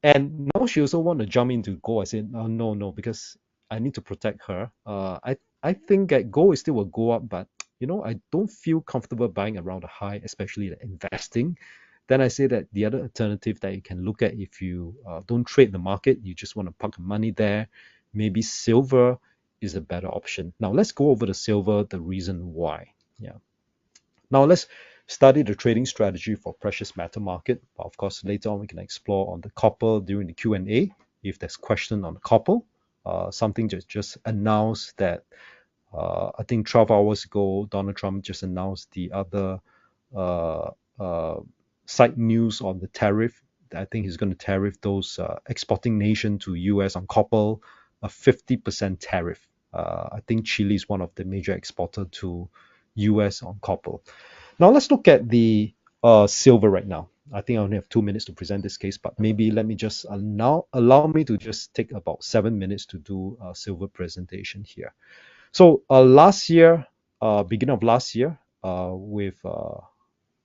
[SPEAKER 1] And now she also want to jump into gold. I said, no, no, because I need to protect her. I think that gold is still will go up, but I don't feel comfortable buying around the high, especially the investing. Then I say that the other alternative that you can look at, if you don't trade the market, you just want to park money there, maybe silver is a better option. Now let's go over the silver, the reason why. Yeah. Now let's study the trading strategy for precious metal market. But of course, later on we can explore on the copper during the Q&A if there's question on the copper. Something just announced that I think 12 hours ago, Donald Trump just announced the other uh, uh, side news on the tariff. I think he's going to tariff those exporting nation to US on copper, a 50% tariff. I think Chile is one of the major exporter to US on copper. Now let's look at the silver right now. I think I only have 2 minutes to present this case, but maybe let me just now allow me to just take about 7 minutes to do a silver presentation here. So last year, beginning of last year, with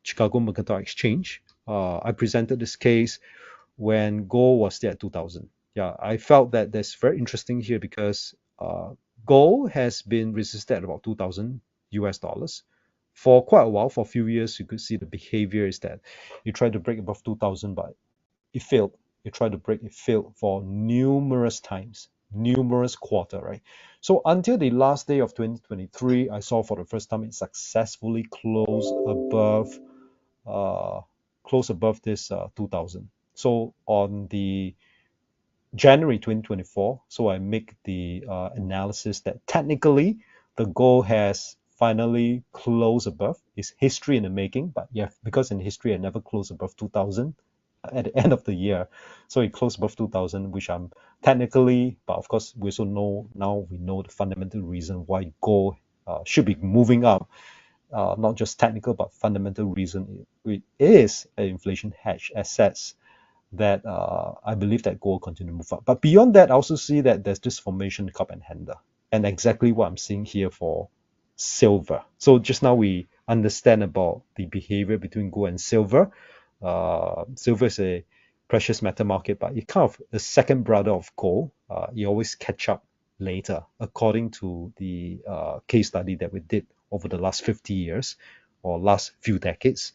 [SPEAKER 1] Chicago Mercantile Exchange, I presented this case when gold was still at 2,000. Yeah, I felt that that's very interesting here because gold has been resisted at about 2,000 US dollars for quite a while. For a few years, you could see the behavior is that you try to break above 2,000, but it failed. You tried to break, it failed for numerous times, numerous quarter, right? So until the last day of 2023, I saw for the first time it successfully uh, close above this 2000. So on the January 2024, so I make the analysis that technically the gold has finally closed above. It's history in the making, but yeah, because in history I never closed above 2000 at the end of the year. So it closed above 2000, which I'm technically, but of course we also know now we know the fundamental reason why gold should be moving up, not just technical, but fundamental reason. It is an inflation hedge assets that I believe that gold will continue to move up. But beyond that, I also see that there's this formation cup and handle, and exactly what I'm seeing here for silver. So just now we understand about the behavior between gold and silver. Silver is a precious metal market, but it kind of the second brother of gold. You always catch up later, according to the case study that we did over the last 50 years or last few decades.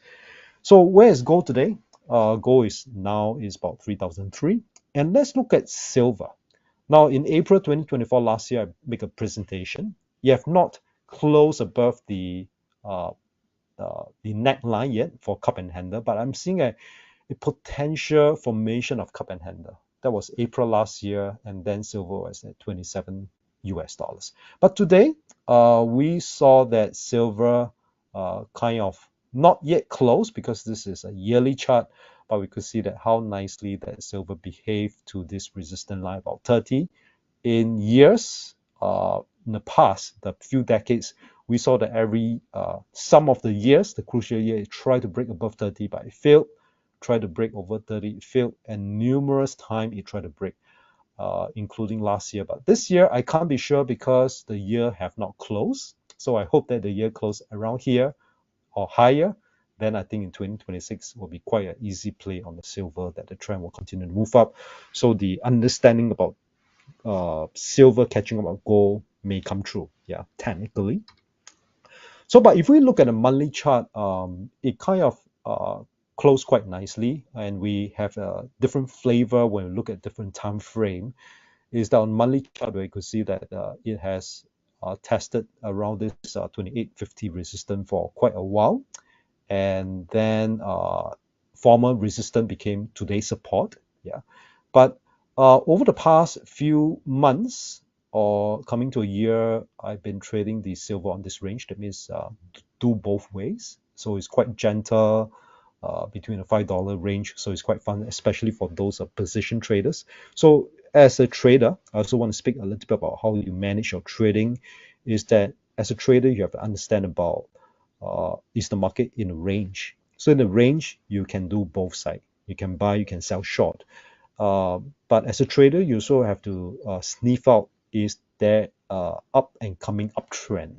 [SPEAKER 1] So where is gold today? Gold is about 3,003. And let's look at silver. Now in April 2024 last year, I make a presentation. You have not closed above the neckline yet for cup and handle, but I'm seeing a potential formation of cup and handle. That was April last year, and then silver was at 27 US dollars. But today, we saw that silver kind of not yet close because this is a yearly chart, but we could see that how nicely that silver behaved to this resistance line about 30. In years, in the past, the few decades, we saw that every some of the years, the crucial year, it tried to break above 30, but it failed. Tried to break over 30, it failed, and numerous times it tried to break, including last year. But this year, I can't be sure because the year have not closed. So I hope that the year close around here or higher. Then I think in 2026 will be quite an easy play on the silver that the trend will continue to move up. So the understanding about silver catching up with gold may come true, yeah, technically. So, but if we look at a monthly chart, it kind of closed quite nicely, and we have a different flavor when we look at different time frame. Is that on monthly chart where you could see that it has tested around this 2850 resistance for quite a while, and then former resistance became today's support, yeah. But over the past few months or coming to a year, I've been trading the silver on this range. That means do both ways. So it's quite gentle between a $5 range. So it's quite fun, especially for those position traders. So as a trader, I also want to speak a little bit about how you manage your trading. Is that as a trader, you have to understand about is the market in a range. So in the range, you can do both sides. You can buy, you can sell short. But as a trader, you also have to sniff out is there up and coming uptrend.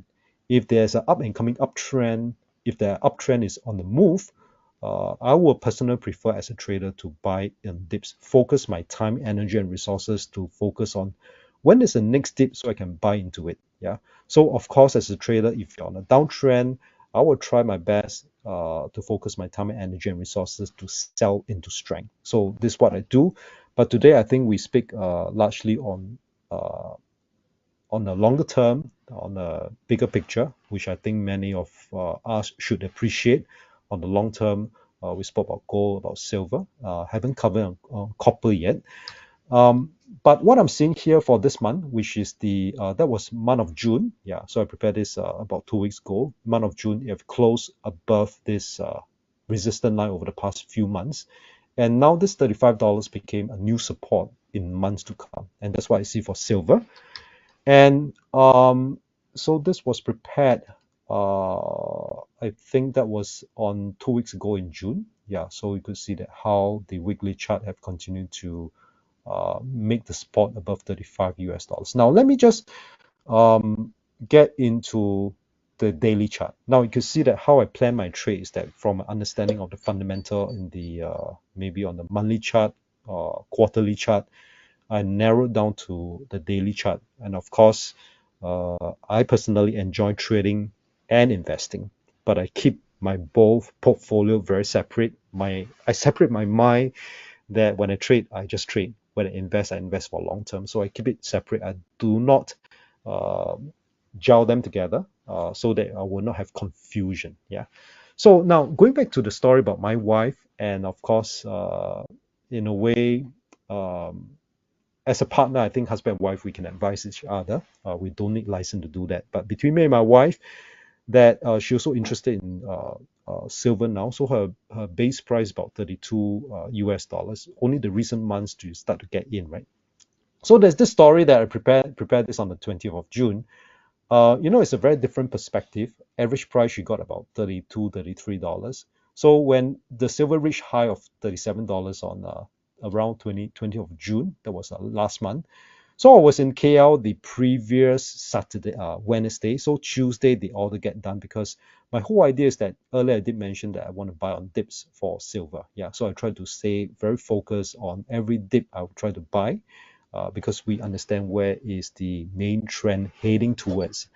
[SPEAKER 1] If there's an up and coming uptrend, if the uptrend is on the move, I would personally prefer as a trader to buy in dips. Focus my time, energy, and resources to focus on when is the next dip so I can buy into it. Yeah. So of course, as a trader, if you're on a downtrend, I will try my best to focus my time, energy, and resources to sell into strength. So this is what I do. But today, I think we speak largely on the longer term, on a bigger picture, which I think many of us should appreciate. On the long term, we spoke about gold, about silver. Haven't covered on copper yet. But what I'm seeing here for this month, which is the that was month of June, yeah. So I prepared this about 2 weeks ago. Month of June, you have closed above this resistance line over the past few months, and now this $35 became a new support in months to come, and that's what I see for silver. And so this was prepared. I think that was on 2 weeks ago in June. Yeah, so you could see that how the weekly chart have continued to make the spot above 35 US dollars. Now let me just get into the daily chart. Now you can see that how I plan my trade is that from understanding of the fundamental in the maybe on the monthly chart or quarterly chart, I narrowed down to the daily chart. And of course, I personally enjoy trading and investing, but I keep my both portfolio very separate. I separate my mind that when I trade, I just trade. when I invest for long term. So I keep it separate. I do not uh, gel them together so that I will not have confusion. Yeah. So now going back to the story about my wife, and of course, in a way, um, as a partner, I think husband and wife, we can advise each other. We don't need license to do that. But between me and my wife, that she's also interested in silver now. So her base price about 32 US dollars. Only the recent months to start to get in, right? So there's this story that I prepared this on the 20th of June. It's a very different perspective. Average price you got about 32, $33. So when the silver reached high of $37 on around 20th of June, that was last month. So I was in KL the previous Saturday, Wednesday. So Tuesday the order get done because my whole idea is that earlier I did mention that I want to buy on dips for silver. Yeah, so I try to stay very focused on every dip I will try to buy because we understand where is the main trend heading towards.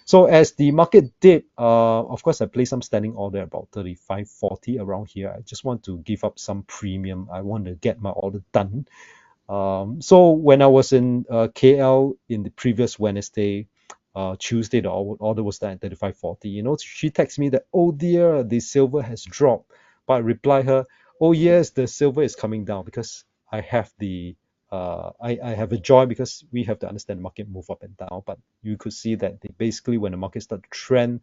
[SPEAKER 1] So as the market dip, of course, I placed some standing order about 35.40 around here. I just want to give up some premium. I want to get my order done. So when I was in KL in the previous Wednesday, Tuesday, the order was done at 35.40. She texts me that, oh dear, the silver has dropped. But I reply her, oh yes, the silver is coming down because I have I have a joy because we have to understand the market move up and down. But you could see that basically when the market started to trend,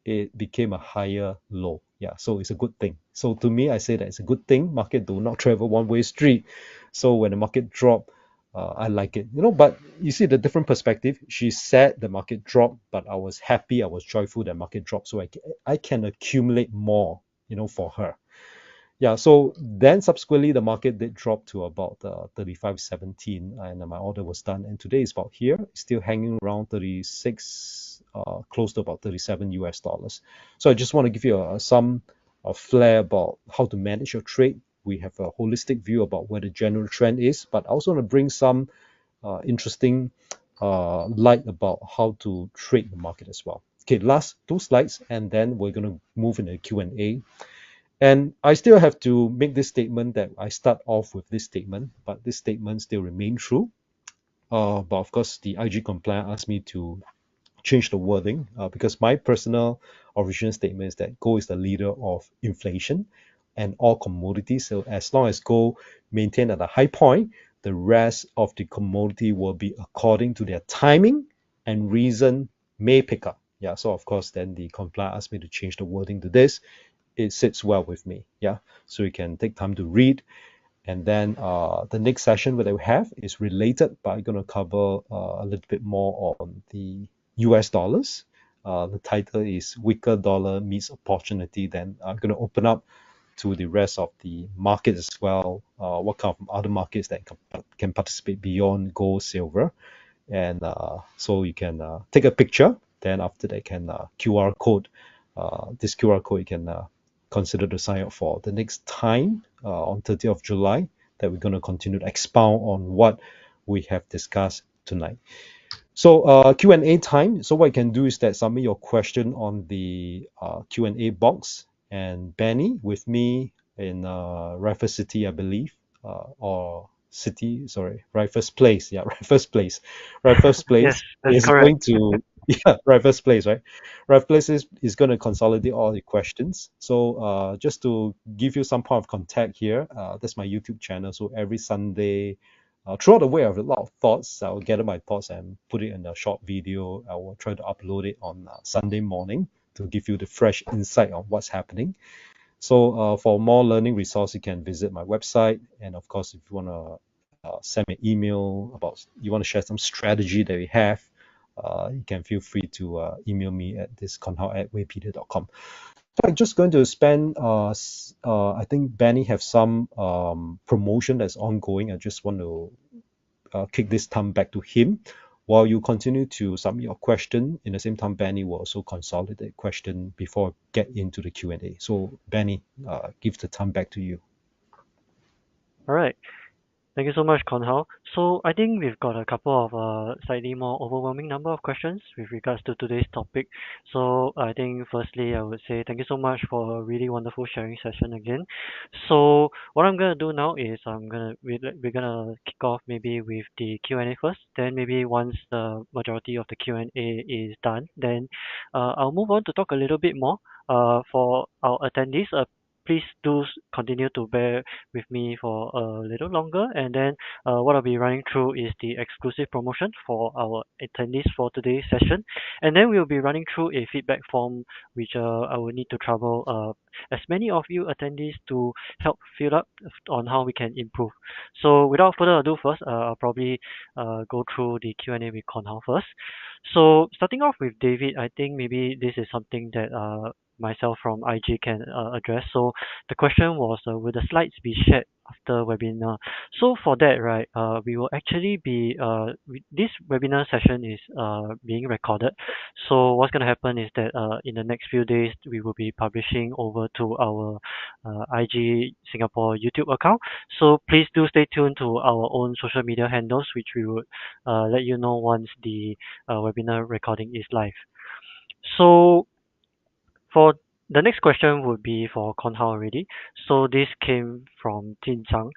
[SPEAKER 1] it became a higher low. Yeah, so it's a good thing. So to me, I say that it's a good thing. Market do not travel one-way street. So when the market drop, I like it. But you see the different perspective. She said the market dropped, but I was happy, I was joyful that market dropped, so I can accumulate more, for her. Yeah, so then subsequently the market did drop to about 35.17 and my order was done. And today is about here, still hanging around 36, close to about 37 US dollars. So I just want to give you some flair about how to manage your trade. We have a holistic view about where the general trend is, but I also want to bring some interesting light about how to trade the market as well. Okay, last two slides, and then we're going to move into Q&A. And I still have to make this statement that I start off with this statement, but this statement still remain true. But of course, the IG compliant asked me to change the wording because my personal original statement is that gold is the leader of inflation and all commodities. So as long as gold maintain at a high point, the rest of the commodity will be according to their timing and reason may pick up. Yeah, so of course, then the compliant asked me to change the wording to this. It sits well with me. Yeah, so you can take time to read. And then the next session that we have is related, but I'm going to cover a little bit more on the US dollars. The title is Weaker Dollar Meets Opportunity. Then I'm going to open up to the rest of the market as well. What kind of other markets that can participate beyond gold, silver. And so you can take a picture. Then after that, can QR code. This QR code you can consider to sign up for the next time on 30th of July that we're going to continue to expound on what we have discussed tonight. So Q&A time. So what you can do is that submit your question on the Q&A box, and Benny with me in Raffles City, I believe, or City, sorry, Raffles Place. Yeah, Raffles Place. Raffles
[SPEAKER 2] Yes,
[SPEAKER 1] Place
[SPEAKER 2] that's
[SPEAKER 1] is
[SPEAKER 2] correct.
[SPEAKER 1] going to, yeah, Raffles Place, right? Raffles Place is going to consolidate all the questions. So just to give you some point of contact here, that's my YouTube channel. So every Sunday, throughout the way, I have a lot of thoughts. I'll gather my thoughts and put it in a short video. I will try to upload it on Sunday morning to give you the fresh insight on what's happening. So for more learning resource, you can visit my website. And of course, if you want to send me an email about you want to share some strategy that we have, you can feel free to email me at thisconhao@weipedia.com. So I'm just going to spend, I think Benny have some promotion that's ongoing. I just want to kick this time back to him. While you continue to submit your question, in the same time, Benny will also consolidate question before get into the Q&A. So Benny, give the time back to you.
[SPEAKER 2] All right. Thank you so much, Konhao. So I think we've got a couple of slightly more overwhelming number of questions with regards to today's topic. So I think firstly I would say thank you so much for a really wonderful sharing session again. So what I'm gonna do now is we're gonna kick off maybe with the Q&A first. Then maybe once the majority of the Q&A is done, then I'll move on to talk a little bit more for our attendees. Please do continue to bear with me for a little longer. And then what I'll be running through is the exclusive promotion for our attendees for today's session. And then we'll be running through a feedback form, which I will need to trouble as many of you attendees to help fill up on how we can improve. So without further ado, first, I'll probably go through the Q&A with Konhao first. So starting off with David, I think maybe this is something that myself from IG can address. So the question was, will the slides be shared after webinar? So for that, right, we will actually be this webinar session is being recorded. So what's going to happen is that in the next few days, we will be publishing over to our IG Singapore YouTube account. So please do stay tuned to our own social media handles, which we would let you know once the webinar recording is live. So for the next question would be for Konhao already. So this came from Jin Chang.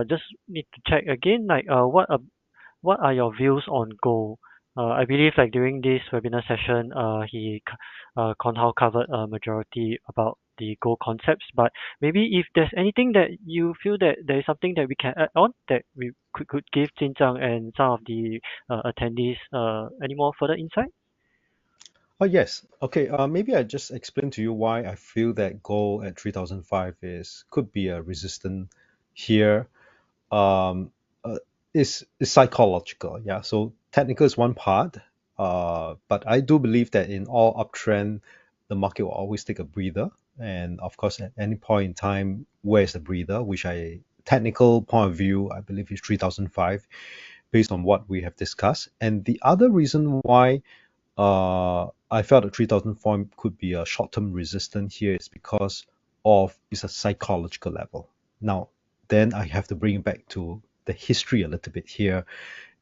[SPEAKER 2] Just need to check again, like what are your views on gold? I believe like during this webinar session, Konhao covered a majority about the gold concepts, but maybe if there's anything that you feel that there is something that we can add on that we could give Jin Chang and some of the attendees any more further insight?
[SPEAKER 1] Oh, yes. Okay. Maybe I just explain to you why I feel that gold at 3005 is could be a resistant here. Um, is psychological. Yeah. So technical is one part. But I do believe that in all uptrend, the market will always take a breather. And of course, at any point in time, where is the breather? Which I technical point of view, I believe is 3005, based on what we have discussed. And the other reason why I felt that 3004 could be a short-term resistance here is because of it's a psychological level. Now, then I have to bring it back to the history a little bit here.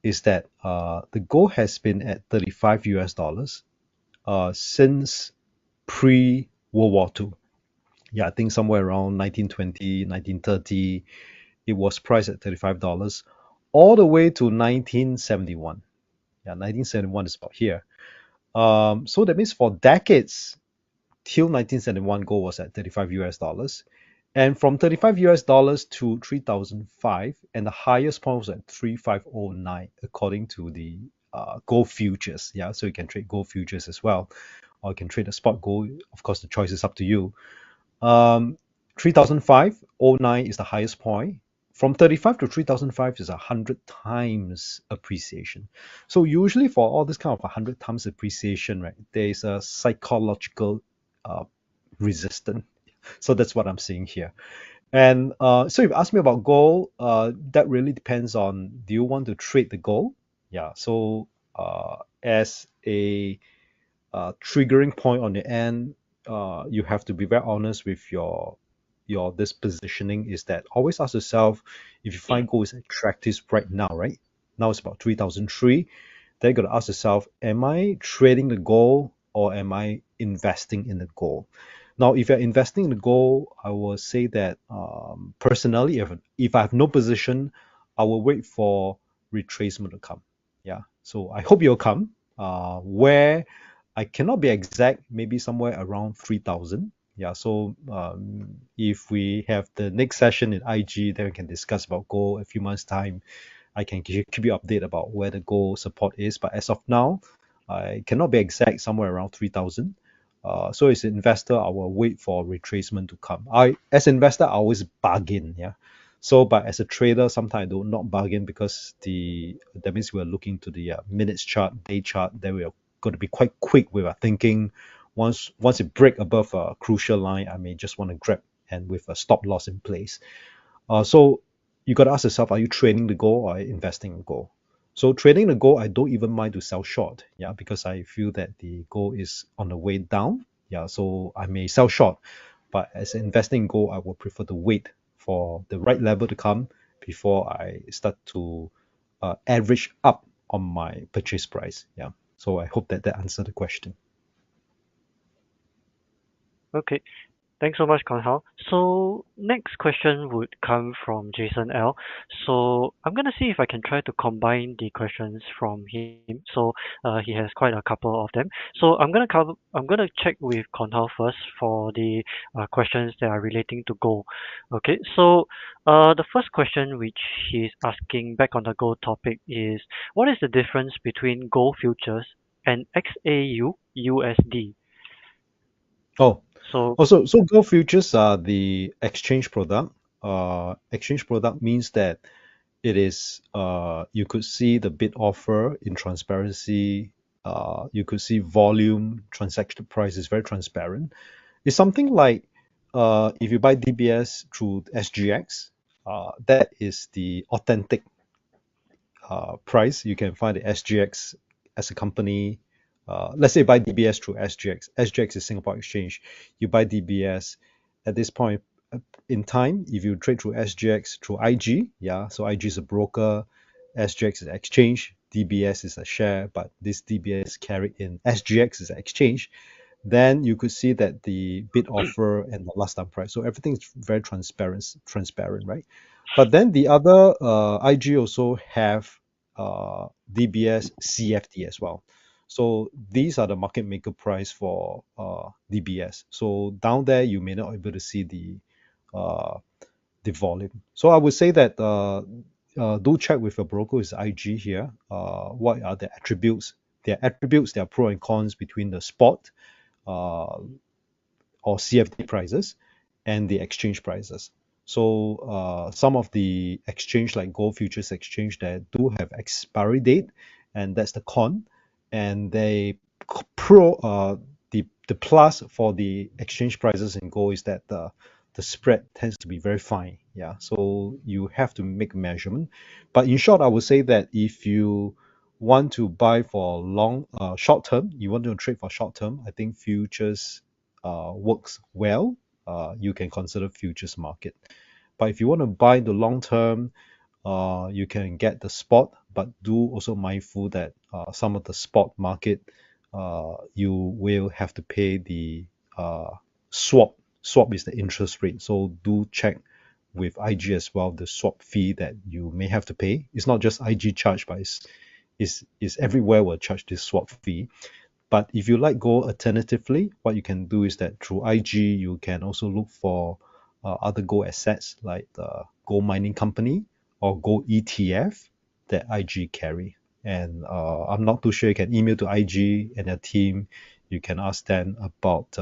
[SPEAKER 1] Is that the gold has been at 35 US dollars since pre World War II. Yeah, I think somewhere around 1920, 1930, it was priced at $35 all the way to 1971. Yeah, 1971 is about here. So that means for decades till 1971, gold was at 35 US dollars. And from 35 US dollars to 3005, and the highest point was at 3509, according to the gold futures. Yeah, so you can trade gold futures as well, or you can trade the spot gold. Of course, the choice is up to you. 3005, is the highest point. From 35 to 3005 is 100 times appreciation. So usually for all this kind of 100 times appreciation, right, there is a psychological uh, resistance. So that's what I'm seeing here. And so if you ask me about gold, that really depends on, do you want to trade the gold? Yeah. So as a triggering point on the end, you have to be very honest with your this positioning. Is that always ask yourself, if you find gold is attractive right now, right now it's about 3003, then you got to ask yourself, am I trading the gold or am I investing in the gold? Now if you're investing in the gold, I will say that personally, if I have no position, I will wait for retracement to come. Yeah, so I hope you'll come. Where I cannot be exact, maybe somewhere around 3000. Yeah, so if we have the next session in IG, then we can discuss about gold a few months' time. I can keep you update about where the goal support is. But as of now, I cannot be exact, somewhere around 3000. So as an investor, I will wait for retracement to come. As an investor, I always bargain. Yeah. So, but as a trader, sometimes I do not bargain because that means we're looking to the minutes chart, day chart. Then we are going to be quite quick with our thinking. Once it break above a crucial line, I may just want to grab and with a stop loss in place. So you got to ask yourself, are you trading the gold or investing in gold? So trading the gold, I don't even mind to sell short, yeah, because I feel that the gold is on the way down, yeah. So I may sell short, but as investing in gold, I would prefer to wait for the right level to come before I start to average up on my purchase price. Yeah. So I hope that that answered the question.
[SPEAKER 2] Okay. Thanks so much, Konghao. So next question would come from Jason L. So I'm gonna see if I can try to combine the questions from him. So he has quite a couple of them. So I'm gonna check with Konghao first for the questions that are relating to gold. Okay. So the first question which he's asking back on the gold topic is what is the difference between gold futures and XAU USD?
[SPEAKER 1] Oh,
[SPEAKER 2] So
[SPEAKER 1] so gold futures are the exchange product. Exchange product means that it is you could see the bid offer in transparency. You could see volume, transaction price is very transparent. It's something like if you buy DBS through SGX, that is the authentic price. You can find the SGX as a company. Let's say buy DBS through SGX. SGX is Singapore Exchange. You buy DBS at this point in time. If you trade through SGX through IG, yeah, so IG is a broker, SGX is an exchange, DBS is a share, but this DBS carried in SGX is an exchange. Then you could see that the bid offer and the last time price. So everything is very transparent, right? But then the other IG also have DBS CFD as well. So these are the market maker price for DBS. So down there you may not be able to see uh, the volume. So I would say that do check with your broker is IG here. What are the attributes? Their attributes, there are pros and cons between the spot uh, or CFD prices and the exchange prices. So some of the exchange like gold futures exchange that do have expiry date, and that's the con. And they pro the plus for the exchange prices in gold is that the spread tends to be very fine. Yeah, so you have to make measurement. But in short, I would say that if you want to buy for long short term, you want to trade for short term, I think futures works well, you can consider futures market. But if you want to buy the long term, you can get the spot, but do also mindful that some of the spot market, you will have to pay the uh, swap. Swap is the interest rate, so do check with IG as well the swap fee that you may have to pay. It's not just IG charge, but it's everywhere will charge this swap fee. But if you like gold alternatively, what you can do is that through IG, you can also look for other gold assets like the gold mining company or gold ETF that IG carry. And I'm not too sure. You can email to IG and their team. You can ask them about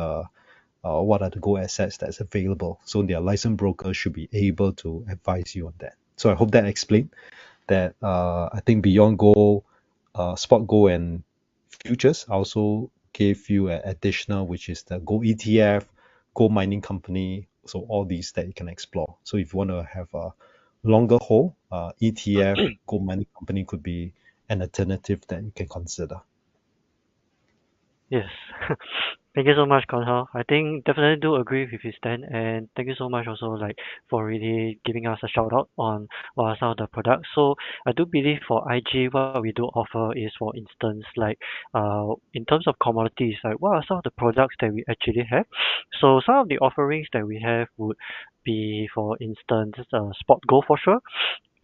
[SPEAKER 1] what are the gold assets that's available. So their licensed broker should be able to advise you on that. So I hope that explained that I think beyond gold, spot gold and futures, I also gave you an additional, which is the gold ETF, gold mining company. So all these that you can explore. So if you want to have a longer hold, ETF, gold mining company could be an alternative that you can consider.
[SPEAKER 2] yes. Thank you so much, Conhao. I think definitely do agree with his stand, and thank you so much also like for really giving us a shout out on what are some of the products. So I do believe for IG what we do offer is, for instance, like in terms of commodities, like what are some of the products that we actually have. So some of the offerings that we have would be, for instance, spot gold for sure.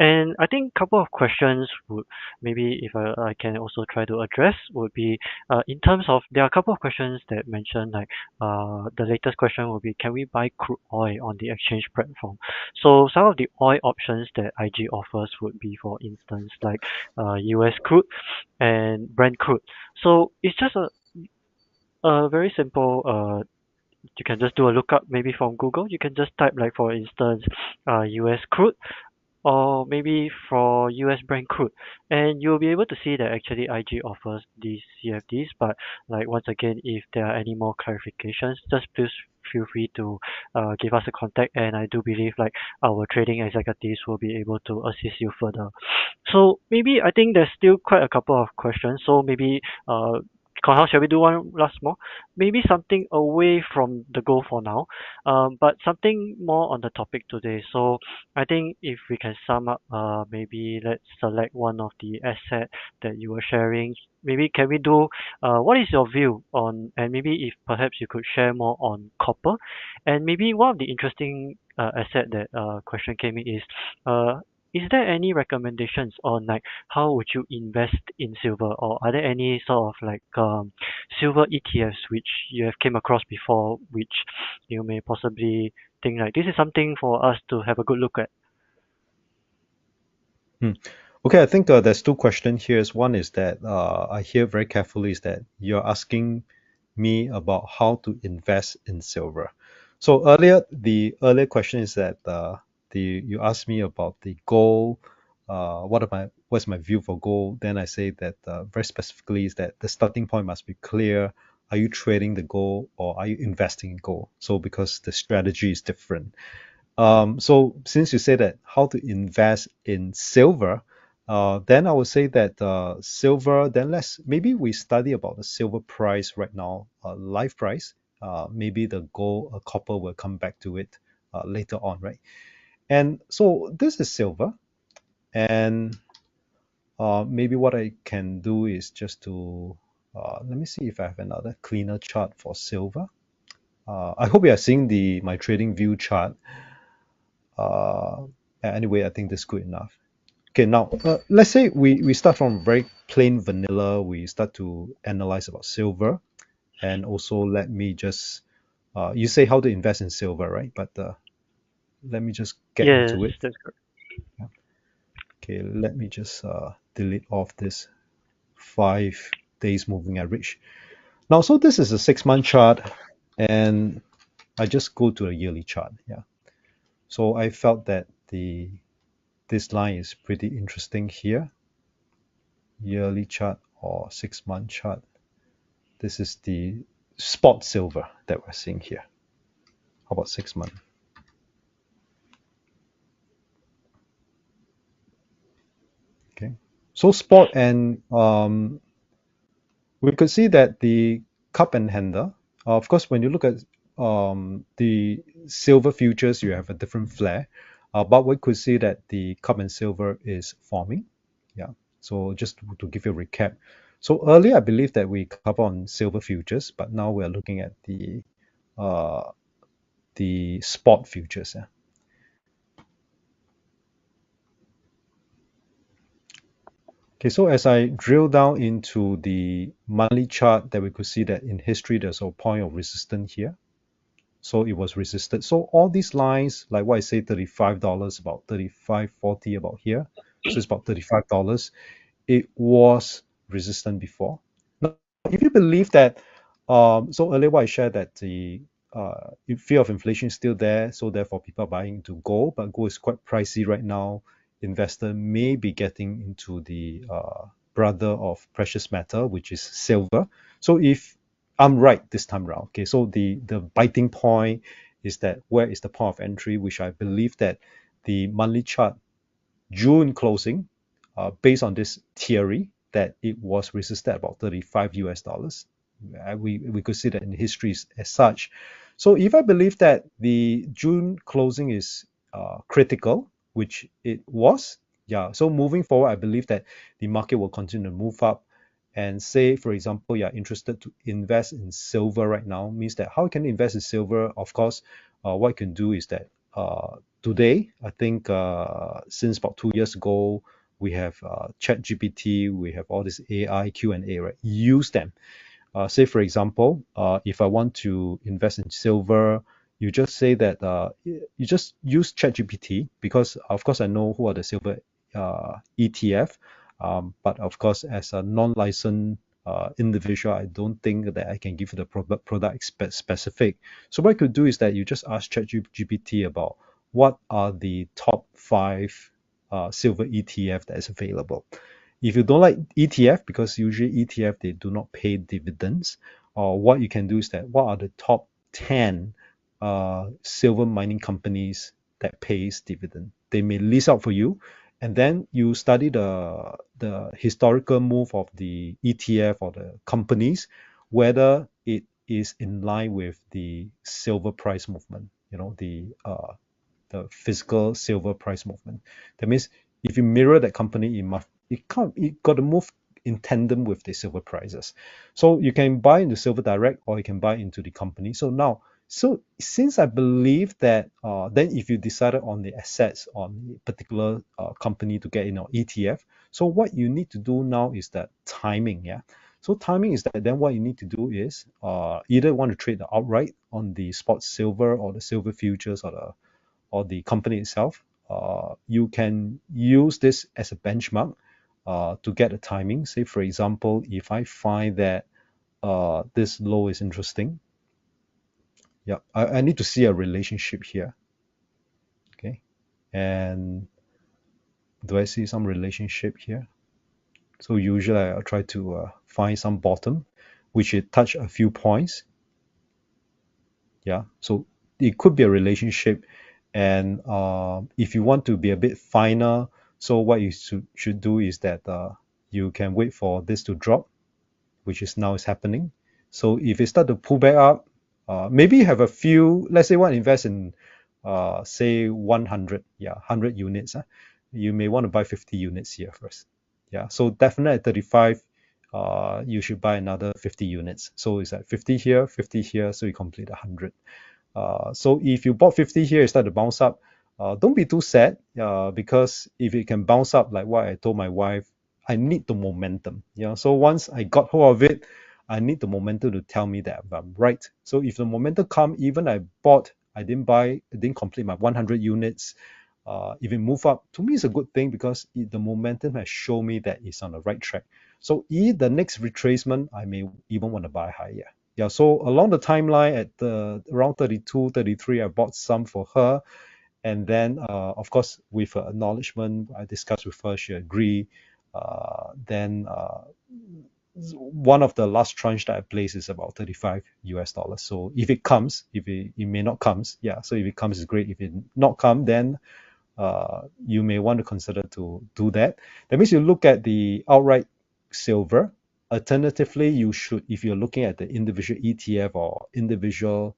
[SPEAKER 2] And I think a couple of questions would, maybe if I can also try to address, would be in terms of, there are a couple of questions that mention like the latest question will be, can we buy crude oil on the exchange platform? So some of the oil options that IG offers would be, for instance, like US crude and Brent crude. So it's just a very simple you can just do a lookup maybe from Google. You can just type like, for instance, US crude, or maybe for US Brent crude, and you'll be able to see that actually IG offers these CFDs. But like, once again, if there are any more clarifications, just please feel free to give us a contact, and I do believe like our trading executives will be able to assist you further. So maybe I think there's still quite a couple of questions. So maybe how shall we do one last more? Maybe something away from the goal for now, but something more on the topic today. So I think if we can sum up, maybe let's select one of the asset that you were sharing. Maybe can we do, what is your view on, and maybe if perhaps you could share more on copper, and maybe one of the interesting asset that question came in is there any recommendations on like how would you invest in silver, or are there any sort of like silver ETFs which you have came across before, which you may possibly think like this is something for us to have a good look at?
[SPEAKER 1] Hmm. Okay, I think there's two questions here. One is that I hear very carefully is that you're asking me about how to invest in silver. So the earlier question is that the you asked me about the gold. What's my view for gold? Then I say that very specifically is that the starting point must be clear. Are you trading the gold or are you investing in gold? So because the strategy is different. So since you say that how to invest in silver, then I would say that silver. Then let's maybe we study about the silver price right now, live price. Maybe the gold, copper will come back to it later on, right? And so this is silver, and maybe what I can do is just to let me see if I have another cleaner chart for silver. I hope you are seeing the my trading view chart. Uh, anyway, I think that's good enough. Okay, now let's say we start from very plain vanilla. We start to analyze about silver, and also let me just you say how to invest in silver, right? But let me just get
[SPEAKER 2] Yes,
[SPEAKER 1] into it.
[SPEAKER 2] that's correct.
[SPEAKER 1] Yeah. Okay, let me just delete off this 5 days moving average. Now, so this is a 6 month chart, and I just go to a yearly chart. Yeah. So I felt that the this line is pretty interesting here. Yearly chart or 6 month chart. This is the spot silver that we're seeing here. How about 6 month? Okay. So spot and we could see that the cup and handle. Of course, when you look at the silver futures, you have a different flare. But we could see that the cup and silver is forming. Yeah. So just to give you a recap. So earlier, I believe that we cover on silver futures, but now we're looking at uh, the spot futures. Yeah. Okay, so as I drill down into the monthly chart, that we could see that in history there's a point of resistance here. So it was resisted. So all these lines, like what I say, $35, about 35.40 about here. So it's about $35. It was resistant before. Now, if you believe that, so earlier what I shared that the fear of inflation is still there, so therefore people are buying into gold, but gold is quite pricey right now. Investor may be getting into the brother of precious metal, which is silver. So if I'm right this time around, okay, so the biting point is that where is the point of entry, which I believe that the monthly chart June closing, based on this theory that it was resisted at about 35 US dollars. We could see that in history as such. So if I believe that the June closing is critical, which it was, yeah. So moving forward, I believe that the market will continue to move up. And say, for example, you're interested to invest in silver right now, means that how can you invest in silver? Of course, what you can do is that today, I think since about 2 years ago, we have Chat GPT, we have all this AI Q&A, right? Use them. Say, for example, if I want to invest in silver, you just say that you just use ChatGPT because, of course, I know who are the silver ETF, but of course, as a non-licensed individual, I don't think that I can give you the product specific. So what I could do is that you just ask ChatGPT about what are the top 5 silver ETF that is available. If you don't like ETF, because usually ETF they do not pay dividends, or what you can do is that what are the top 10 silver mining companies that pays dividend? They may list out for you, and then you study the historical move of the ETF or the companies, whether it is in line with the silver price movement, the physical silver price movement. That means if you mirror that company, it got to move in tandem with the silver prices. So you can buy into silver direct or you can buy into the company. So since I believe that then if you decided on the assets on a particular company to get in or ETF, so what you need to do now is that timing, yeah. So timing is that then what you need to do is either want to trade the outright on the spot silver or the silver futures or the company itself. You can use this as a benchmark to get a timing. Say, for example, if I find that this low is interesting, yeah, I need to see a relationship here. Okay. And do I see some relationship here? So usually I'll try to find some bottom, which it touch a few points. Yeah. So it could be a relationship. And if you want to be a bit finer, so what you should do is that you can wait for this to drop, which is now is happening. So if it start to pull back up, maybe you have a few, let's say one invest in say 100, yeah, 100 units. You may want to buy 50 units here first. Yeah, so definitely at 35, you should buy another 50 units. So it's at 50 here, so you complete 100. So if you bought 50 here, it start to bounce up. Don't be too sad because if it can bounce up, like what I told my wife, I need the momentum. So once I got hold of it, I need the momentum to tell me that I'm right. So if the momentum come, even I didn't buy, I didn't complete my 100 units. If it move up, to me it's a good thing because the momentum has shown me that it's on the right track. So the next retracement, I may even want to buy higher. Yeah, so along the timeline at around 32, 33, I bought some for her. And then, of course, with her acknowledgement, I discussed with her, she agreed. Then one of the last tranche that I placed is about 35 US dollars. So if it comes, it may not comes, yeah. So if it comes, it's great. If it not come, then you may want to consider to do that. That means you look at the outright silver. Alternatively, you should, if you're looking at the individual ETF or individual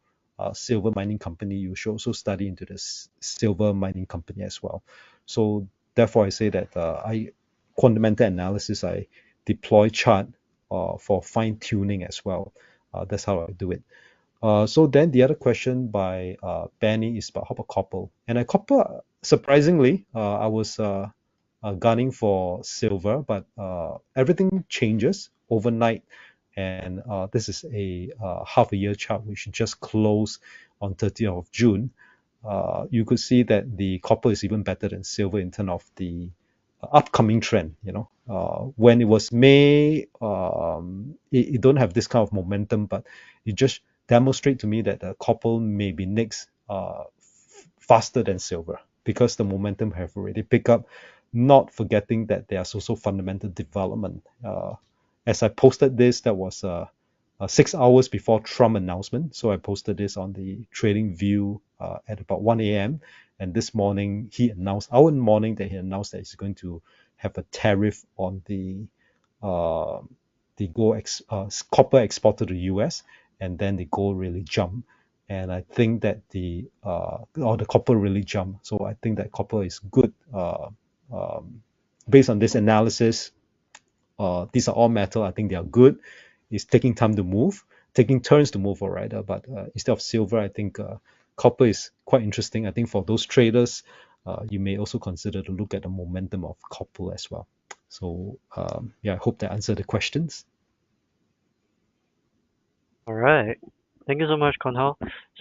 [SPEAKER 1] silver mining company, you should also study into this silver mining company as well. So therefore, I say that I fundamental analysis, I deploy chart for fine tuning as well. That's how I do it. So then the other question by Benny is about how about copper? And I copper, surprisingly, I was gunning for silver, but everything changes overnight. And this is a half a year chart which just closed on 30th of June. You could see that the copper is even better than silver in terms of the upcoming trend. When it was May, it don't have this kind of momentum, but it just demonstrate to me that copper may be next faster than silver because the momentum have already picked up. Not forgetting that there's also fundamental development. As I posted this, that was 6 hours before Trump announcement. So I posted this on the Trading View at about 1 a.m. And this morning he announced, our morning that he announced that he's going to have a tariff on uh, the copper exported to the US, and then the gold really jumped. And I think that the copper really jumped. So I think that copper is good. Based on this analysis, these are all metal. I think they are good. It's taking time to move, taking turns to move, all right. But instead of silver, I think copper is quite interesting. I think for those traders, you may also consider to look at the momentum of copper as well. So yeah, I hope that answered the questions.
[SPEAKER 2] All right. Thank you so much, Konhao.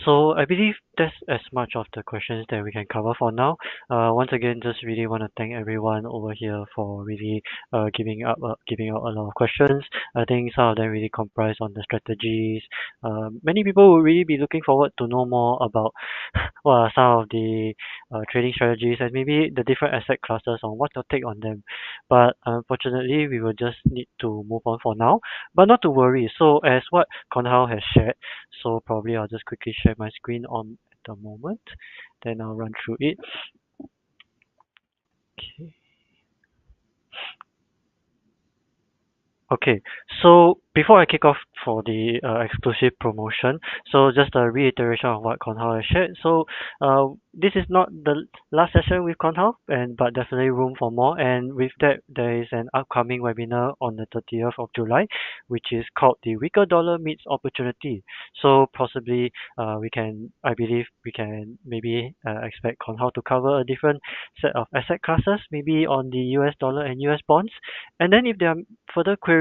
[SPEAKER 2] So I believe that's as much of the questions that we can cover for now. Once again, just really want to thank everyone over here for really giving out a lot of questions. I think some of them really comprise on the strategies. Many people will really be looking forward to know more about what are some of the trading strategies and maybe the different asset classes on what to take on them. But unfortunately, we will just need to move on for now. But not to worry. So as what Konhao has shared, so probably I'll just quickly share my screen on at the moment. Then I'll run through it. Okay. Okay, so before I kick off for the exclusive promotion, so just a reiteration of what Konghao has shared. So this is not the last session with Konghao, and but definitely room for more. And with that, there is an upcoming webinar on the 30th of July, which is called the Weaker Dollar Meets Opportunity. So possibly I believe we can maybe expect Konghao to cover a different set of asset classes, maybe on the US dollar and US bonds. And then if there are further queries